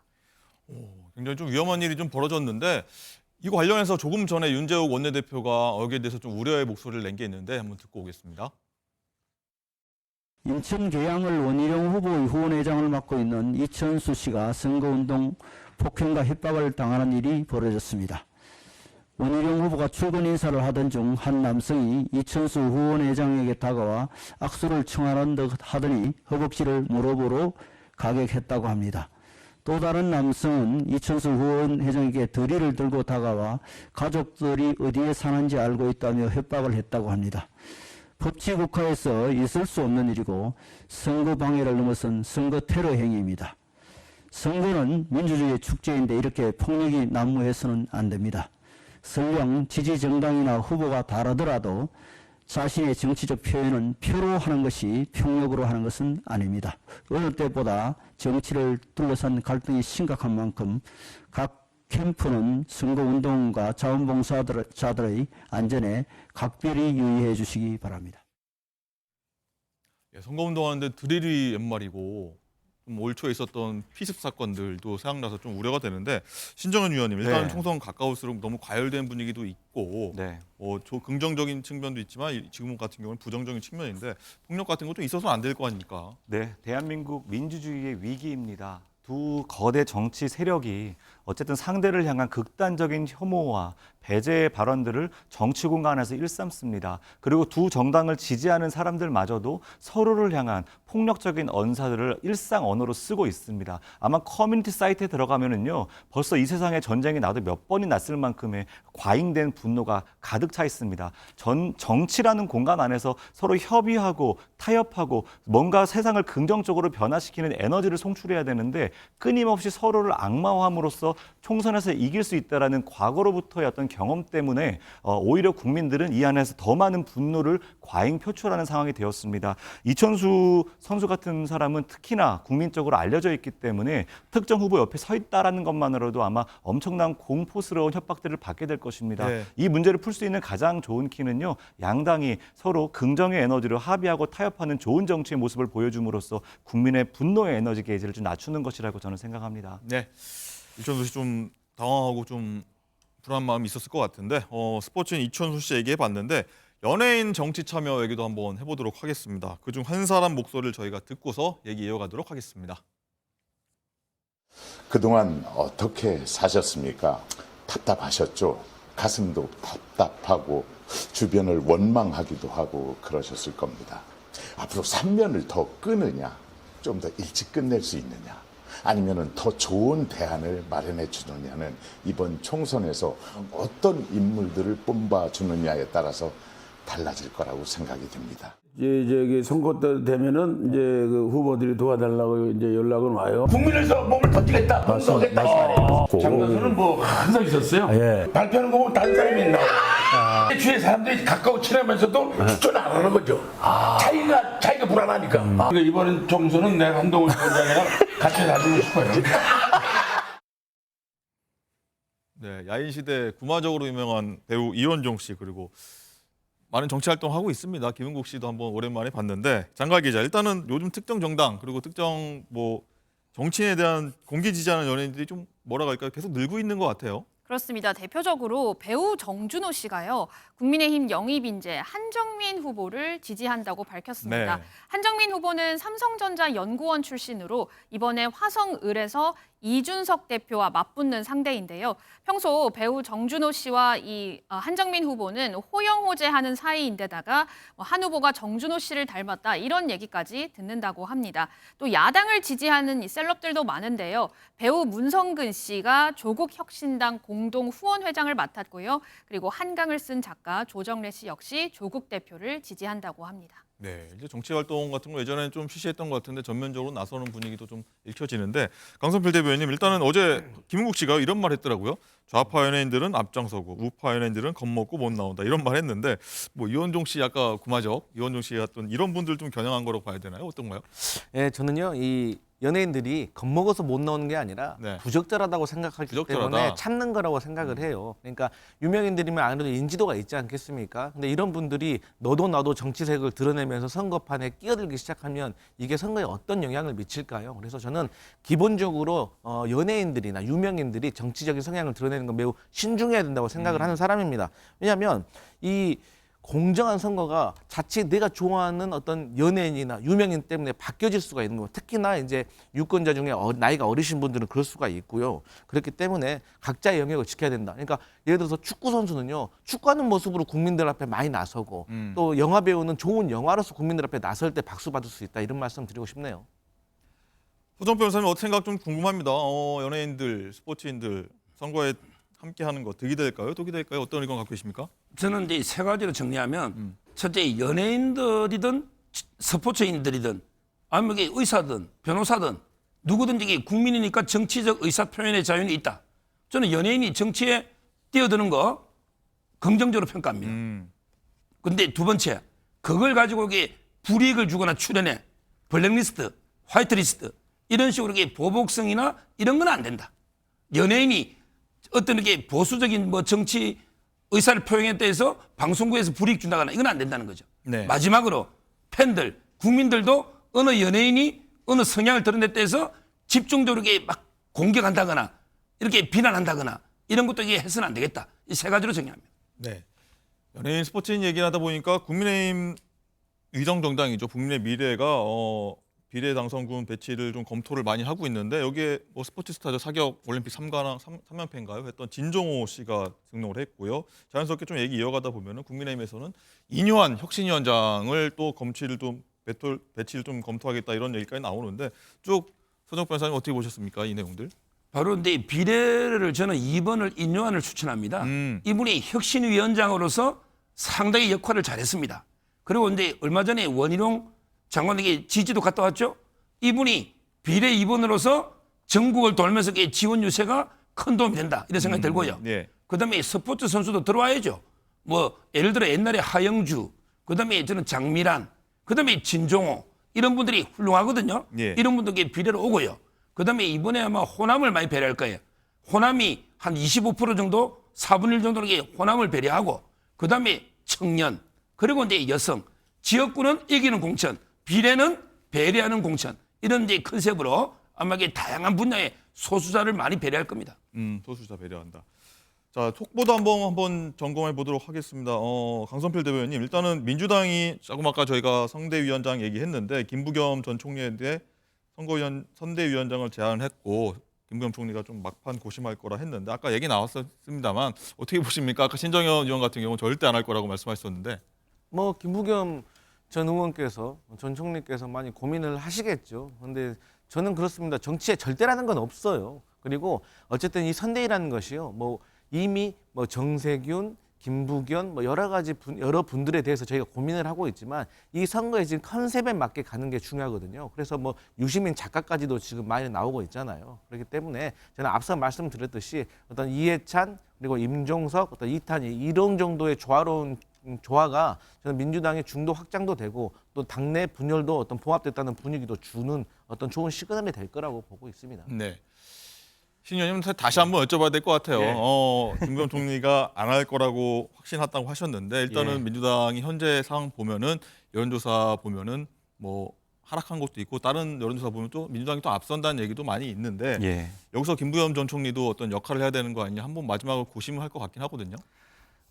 굉장히 좀 위험한 일이 좀 벌어졌는데 이거 관련해서 조금 전에 윤재욱 원내대표가 여기에 대해서 좀 우려의 목소리를 낸 게 있는데 한번 듣고 오겠습니다. 인천 계양을 원희룡 후보의 후원회장을 맡고 있는 이천수 씨가 선거운동 폭행과 협박을 당하는 일이 벌어졌습니다. 원희룡 후보가 출근 인사를 하던 중 한 남성이 이천수 후원회장에게 다가와 악수를 청하는 듯 하더니 허벅지를 무릎으로 가격했다고 합니다. 또 다른 남성은 이천수 후원회장에게 드릴을 들고 다가와 가족들이 어디에 사는지 알고 있다며 협박을 했다고 합니다. 법치국가에서 있을 수 없는 일이고 선거 방해를 넘어선 선거 테러 행위입니다. 선거는 민주주의의 축제인데 이렇게 폭력이 난무해서는 안 됩니다. 설령 지지 정당이나 후보가 다르더라도 자신의 정치적 표현은 표로 하는 것이 폭력으로 하는 것은 아닙니다. 어느 때보다 정치를 둘러싼 갈등이 심각한 만큼 각 캠프는 선거운동과 자원봉사자들의 안전에 각별히 유의해 주시기 바랍니다. 선거운동하는데 드릴이 옛말이고 좀 올 초에 있었던 피습 사건들도 생각나서 좀 우려가 되는데 신정현 위원님 일단 네. 총선 가까울수록 너무 과열된 분위기도 있고 네. 긍정적인 측면도 있지만 지금 같은 경우는 부정적인 측면인데 폭력 같은 것도 있어서는 안 될 거 아닙니까? 네, 대한민국 민주주의의 위기입니다. 두 거대 정치 세력이 어쨌든 상대를 향한 극단적인 혐오와 배제의 발언들을 정치 공간에서 일삼습니다. 그리고 두 정당을 지지하는 사람들마저도 서로를 향한 폭력적인 언사들을 일상 언어로 쓰고 있습니다. 아마 커뮤니티 사이트에 들어가면은요, 벌써 이 세상에 전쟁이 나도 몇 번이 났을 만큼의 과잉된 분노가 가득 차 있습니다. 정치라는 공간 안에서 서로 협의하고 타협하고 뭔가 세상을 긍정적으로 변화시키는 에너지를 송출해야 되는데 끊임없이 서로를 악마화함으로써 총선에서 이길 수 있다라는 과거로부터의 어떤 경험 때문에 오히려 국민들은 이 안에서 더 많은 분노를 과잉 표출하는 상황이 되었습니다. 이천수 선수 같은 사람은 특히나 국민적으로 알려져 있기 때문에 특정 후보 옆에 서 있다라는 것만으로도 아마 엄청난 공포스러운 협박들을 받게 될 것입니다. 네. 이 문제를 풀 수 있는 가장 좋은 키는요, 양당이 서로 긍정의 에너지로 합의하고 타협하는 좋은 정치의 모습을 보여줌으로써 국민의 분노의 에너지 게이지를 좀 낮추는 것이라고 저는 생각합니다. 네, 이천수 씨 좀 당황하고 좀 불안한 마음이 있었을 것 같은데 스포츠인 이천수 씨 얘기해봤는데 연예인 정치 참여 얘기도 한번 해보도록 하겠습니다. 그중 한 사람 목소리를 저희가 듣고서 얘기 이어가도록 하겠습니다. 그동안 어떻게 사셨습니까? 답답하셨죠? 가슴도 답답하고 주변을 원망하기도 하고 그러셨을 겁니다. 앞으로 3년을 더 끄느냐, 좀 더 일찍 끝낼 수 있느냐, 아니면 더 좋은 대안을 마련해 주느냐는 이번 총선에서 어떤 인물들을 뽑아주느냐에 따라서 달라질 거라고 생각이 듭니다. 저기 선거 때 되면은 이제 그 후보들이 도와달라고 이제 연락은 와요. 국민에서 몸을 던지겠다, 봉사하겠다 말이에요. 고. 장교수는 뭐 항상 있었어요. 예. 발표하는 거 보면 다른 사람이 있나. 주위에 사람들이 가까워 친하면서도 추천 안 하는 거죠. 차이가 불안하니까. 그러니까 이번 총선은 내가 한동훈 위원장이랑 같이 놔주고 싶어요. 네, 야인시대 구마적으로 유명한 배우 이원종 씨 그리고 많은 정치 활동하고 있습니다. 김은국 씨도 한번 오랜만에 봤는데 장갈 기자 일단은 요즘 특정 정당 그리고 특정 뭐 정치인에 대한 공개 지지하는 연예인들이 좀 뭐라 할까요? 계속 늘고 있는 것 같아요. 그렇습니다. 대표적으로 배우 정준호 씨가요. 국민의힘 영입인재 한정민 후보를 지지한다고 밝혔습니다. 네. 한정민 후보는 삼성전자 연구원 출신으로 이번에 화성을에서 이준석 대표와 맞붙는 상대인데요. 평소 배우 정준호 씨와 이 한정민 후보는 호영호재하는 사이인데다가 한 후보가 정준호 씨를 닮았다 이런 얘기까지 듣는다고 합니다. 또 야당을 지지하는 이 셀럽들도 많은데요. 배우 문성근 씨가 조국혁신당 공동 후원회장을 맡았고요. 그리고 한강을 쓴 작가 조정래 씨 역시 조국 대표를 지지한다고 합니다. 네, 이제 정치 활동 같은 거 예전에는 좀 시시했던 것 같은데 전면적으로 나서는 분위기도 좀 읽혀지는데 강성필 대변인 일단은 어제 김은국 씨가 이런 말 했더라고요. 좌파 연예인들은 앞장서고 우파 연예인들은 겁먹고 못 나온다 이런 말 했는데 뭐 이원종 씨 아까 구마적 이원종 씨 같은 이런 분들 좀 겨냥한 거라고 봐야 되나요? 어떤가요? 예, 저는요 이 연예인들이 겁먹어서 못 나오는 게 아니라 네. 부적절하다고 생각하기 부적절하다. 때문에 참는 거라고 생각을 해요. 그러니까 유명인들이면 아무래도 인지도가 있지 않겠습니까? 근데 이런 분들이 너도 나도 정치색을 드러내면서 선거판에 끼어들기 시작하면 이게 선거에 어떤 영향을 미칠까요? 그래서 저는 기본적으로 연예인들이나 유명인들이 정치적인 성향을 드러내는 건 매우 신중해야 된다고 생각을 하는 사람입니다. 왜냐하면 이 공정한 선거가 자칫 내가 좋아하는 어떤 연예인이나 유명인 때문에 바뀌어질 수가 있는 거예요. 특히나 이제 유권자 중에 나이가 어리신 분들은 그럴 수가 있고요. 그렇기 때문에 각자의 영역을 지켜야 된다. 그러니까 예를 들어서 축구 선수는요. 축구하는 모습으로 국민들 앞에 많이 나서고 또 영화 배우는 좋은 영화로서 국민들 앞에 나설 때 박수 받을 수 있다. 이런 말씀 드리고 싶네요. 소정 변호사님 어떤 생각 좀 궁금합니다. 연예인들, 스포츠인들 선거에 함께하는 거 득이 될까요? 독이 될까요? 어떤 의견 갖고 계십니까? 저는 이제 세 가지로 정리하면 첫째 연예인들이든 스포츠인들이든 아니면 이게 의사든 변호사든 누구든지 이게 국민이니까 정치적 의사 표현의 자유는 있다. 저는 연예인이 정치에 뛰어드는 거 긍정적으로 평가합니다. 근데 두 번째 그걸 가지고 이게 불이익을 주거나 출연해 블랙리스트, 화이트리스트 이런 식으로 이게 보복성이나 이런 건 안 된다. 연예인이 어떤 이렇게 보수적인 뭐 정치 의사를 표현에 대해서 방송국에서 불이익 준다거나 이건 안 된다는 거죠. 네. 마지막으로 팬들, 국민들도 어느 연예인이 어느 성향을 드러냈다 해서 집중적으로 이렇게 막 공격한다거나 이렇게 비난한다거나 이런 것도 이게 해서는 안 되겠다. 이 세 가지로 정리합니다. 네. 연예인 스포츠인 얘기를 하다 보니까 국민의힘 위정정당이죠. 국민의 미래가 비례당선군 배치를 좀 검토를 많이 하고 있는데 여기에 뭐 스포츠 스타죠. 사격 올림픽 3연패인가요? 했던 진종호 씨가 등록을 했고요. 자연스럽게 좀 얘기 이어가다 보면은 국민의힘에서는 이뇨한 혁신위원장을 또 배치를 좀 검토하겠다 이런 얘기까지 나오는데 쭉 서정 변호사님 어떻게 보셨습니까? 이 내용들? 바로 근데 비례를 저는 2번을 인요한을 추천합니다. 이분이 혁신위원장으로서 상당히 역할을 잘했습니다. 그리고 이제 얼마 전에 원희룡 장관에게 지지도 갔다 왔죠. 이분이 비례 2번으로서 전국을 돌면서 지원 유세가 큰 도움이 된다. 이런 생각이 들고요. 예. 그다음에 스포츠 선수도 들어와야죠. 뭐 예를 들어 옛날에 하영주, 그다음에 저는 장미란, 그다음에 진종호 이런 분들이 훌륭하거든요. 예. 이런 분들께 비례로 오고요. 그다음에 이번에 아마 호남을 많이 배려할 거예요. 호남이 한 25% 정도, 4분의 1 정도는 호남을 배려하고 그다음에 청년, 그리고 이제 여성, 지역구는 이기는 공천, 비례는 배려하는 공천 이런 이제 컨셉으로 아마 이게 다양한 분야의 소수자를 많이 배려할 겁니다. 소수자 배려한다. 자, 톡보도 한번 점검해 보도록 하겠습니다. 강성필 대변인 일단은 민주당이 조금 아까 저희가 선대위원장 얘기했는데 김부겸 전 총리에 대해 선대위원장을 제안했고 김부겸 총리가 좀 막판 고심할 거라 했는데 아까 얘기 나왔습니다만 어떻게 보십니까? 아까 신정현 의원 같은 경우는 절대 안 할 거라고 말씀하셨는데 뭐 김부겸 전 의원께서 전 총리께서 많이 고민을 하시겠죠. 그런데 저는 그렇습니다. 정치에 절대라는 건 없어요. 그리고 어쨌든 이 선대위라는 것이요. 뭐 이미 뭐 정세균, 김부겸 뭐 여러 가지 여러 분들에 대해서 저희가 고민을 하고 있지만 이 선거에 지금 컨셉에 맞게 가는 게 중요하거든요. 그래서 뭐 유시민 작가까지도 지금 많이 나오고 있잖아요. 그렇기 때문에 저는 앞서 말씀드렸듯이 어떤 이해찬 그리고 임종석, 어떤 이탄희 이런 정도의 조화로운 조화가 저는 민주당의 중도 확장도 되고 또 당내 분열도 어떤 봉합됐다는 분위기도 주는 어떤 좋은 시그널이 될 거라고 보고 있습니다. 네. 신 의원님 다시 한번 여쭤봐야 될 것 같아요. 예. 김부겸 총리가 안 할 거라고 확신했다고 하셨는데 일단은 예. 민주당이 현재 상황 보면은 여론조사 보면은 뭐 하락한 것도 있고 다른 여론조사 보면 또 민주당이 또 앞선다는 얘기도 많이 있는데 예. 여기서 김부겸 전 총리도 어떤 역할을 해야 되는 거 아니냐 한번 마지막으로 고심을 할 것 같긴 하거든요.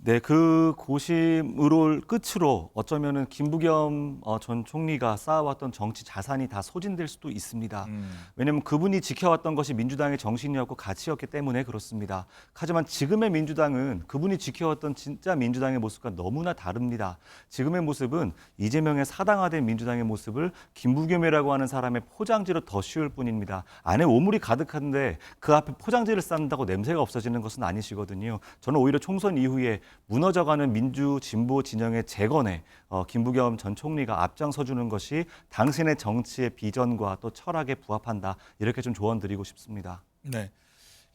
네, 그 고심으로 끝으로 어쩌면은 김부겸 전 총리가 쌓아왔던 정치 자산이 다 소진될 수도 있습니다. 왜냐하면 그분이 지켜왔던 것이 민주당의 정신이었고 가치였기 때문에 그렇습니다. 하지만 지금의 민주당은 그분이 지켜왔던 진짜 민주당의 모습과 너무나 다릅니다. 지금의 모습은 이재명의 사당화된 민주당의 모습을 김부겸이라고 하는 사람의 포장지로 더 씌울 뿐입니다. 안에 오물이 가득한데 그 앞에 포장지를 쌓는다고 냄새가 없어지는 것은 아니시거든요. 저는 오히려 총선 이후에 무너져가는 민주 진보 진영의 재건에 김부겸 전 총리가 앞장서주는 것이 당신의 정치의 비전과 또 철학에 부합한다. 이렇게 좀 조언드리고 싶습니다. 네.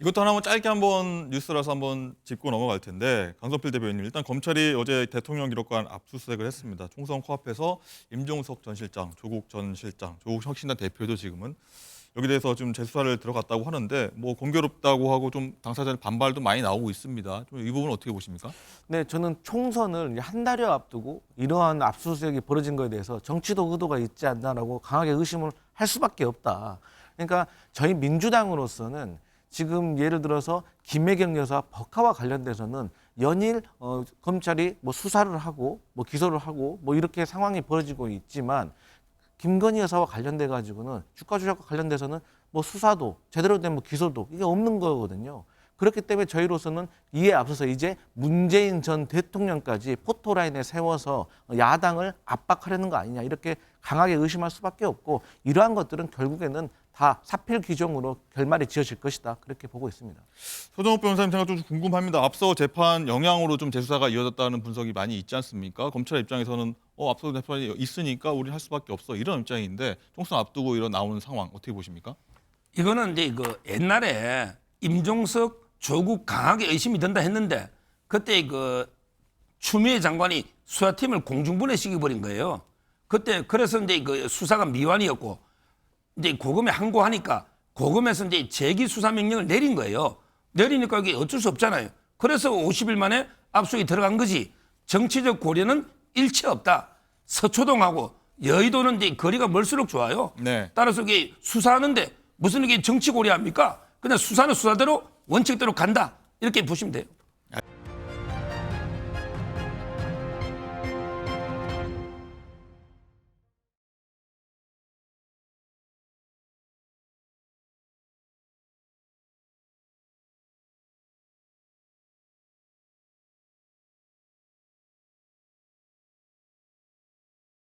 이것도 하나만 짧게 한번 뉴스라서 한번 짚고 넘어갈 텐데 강성필 대변인 일단 검찰이 어제 대통령 기록관 압수수색을 했습니다. 총선 코앞에서 임종석 전 실장, 조국 전 실장, 조국 혁신당 대표도 지금은 여기 대해서 좀 재수사를 들어갔다고 하는데 뭐 공교롭다고 하고 좀 당사자의 반발도 많이 나오고 있습니다. 좀 이 부분 어떻게 보십니까? 네, 저는 총선을 한 달여 앞두고 이러한 압수수색이 벌어진 거에 대해서 정치적 의도가 있지 않나라고 강하게 의심을 할 수밖에 없다. 그러니까 저희 민주당으로서는 지금 예를 들어서 김혜경 여사 법화와 관련돼서는 연일 검찰이 뭐 수사를 하고 뭐 기소를 하고 뭐 이렇게 상황이 벌어지고 있지만 김건희 여사와 관련돼 가지고는 주가 조작과 관련돼서는 뭐 수사도 제대로 된 뭐 기소도 이게 없는 거거든요. 그렇기 때문에 저희로서는 이에 앞서서 이제 문재인 전 대통령까지 포토라인에 세워서 야당을 압박하려는 거 아니냐 이렇게 강하게 의심할 수밖에 없고 이러한 것들은 결국에는 다 사필 규정으로 결말이 지어질 것이다 그렇게 보고 있습니다. 서정욱 변호사님 생각 좀 궁금합니다. 앞서 재판 영향으로 좀 재수사가 이어졌다는 분석이 많이 있지 않습니까? 검찰 입장에서는 앞서 재판이 있으니까 우리 할 수밖에 없어 이런 입장인데 총선 앞두고 이런 나오는 상황 어떻게 보십니까? 이거는 이제 그 옛날에 임종석, 조국 강하게 의심이 된다 했는데 그때 그 추미애 장관이 수사팀을 공중분해시켜 버린 거예요. 그때 그래서 이제 그 수사가 미완이었고 이제 고검에 항고하니까 고검에서 이제 재기 수사 명령을 내린 거예요. 내리니까 이게 어쩔 수 없잖아요. 그래서 50일 만에 압수이 들어간 거지. 정치적 고려는 일체 없다. 서초동하고 여의도는 이제 거리가 멀수록 좋아요. 네. 따라서 이게 수사하는데 무슨 이게 정치 고려합니까? 그냥 수사는 수사대로 원칙대로 간다. 이렇게 보시면 돼요.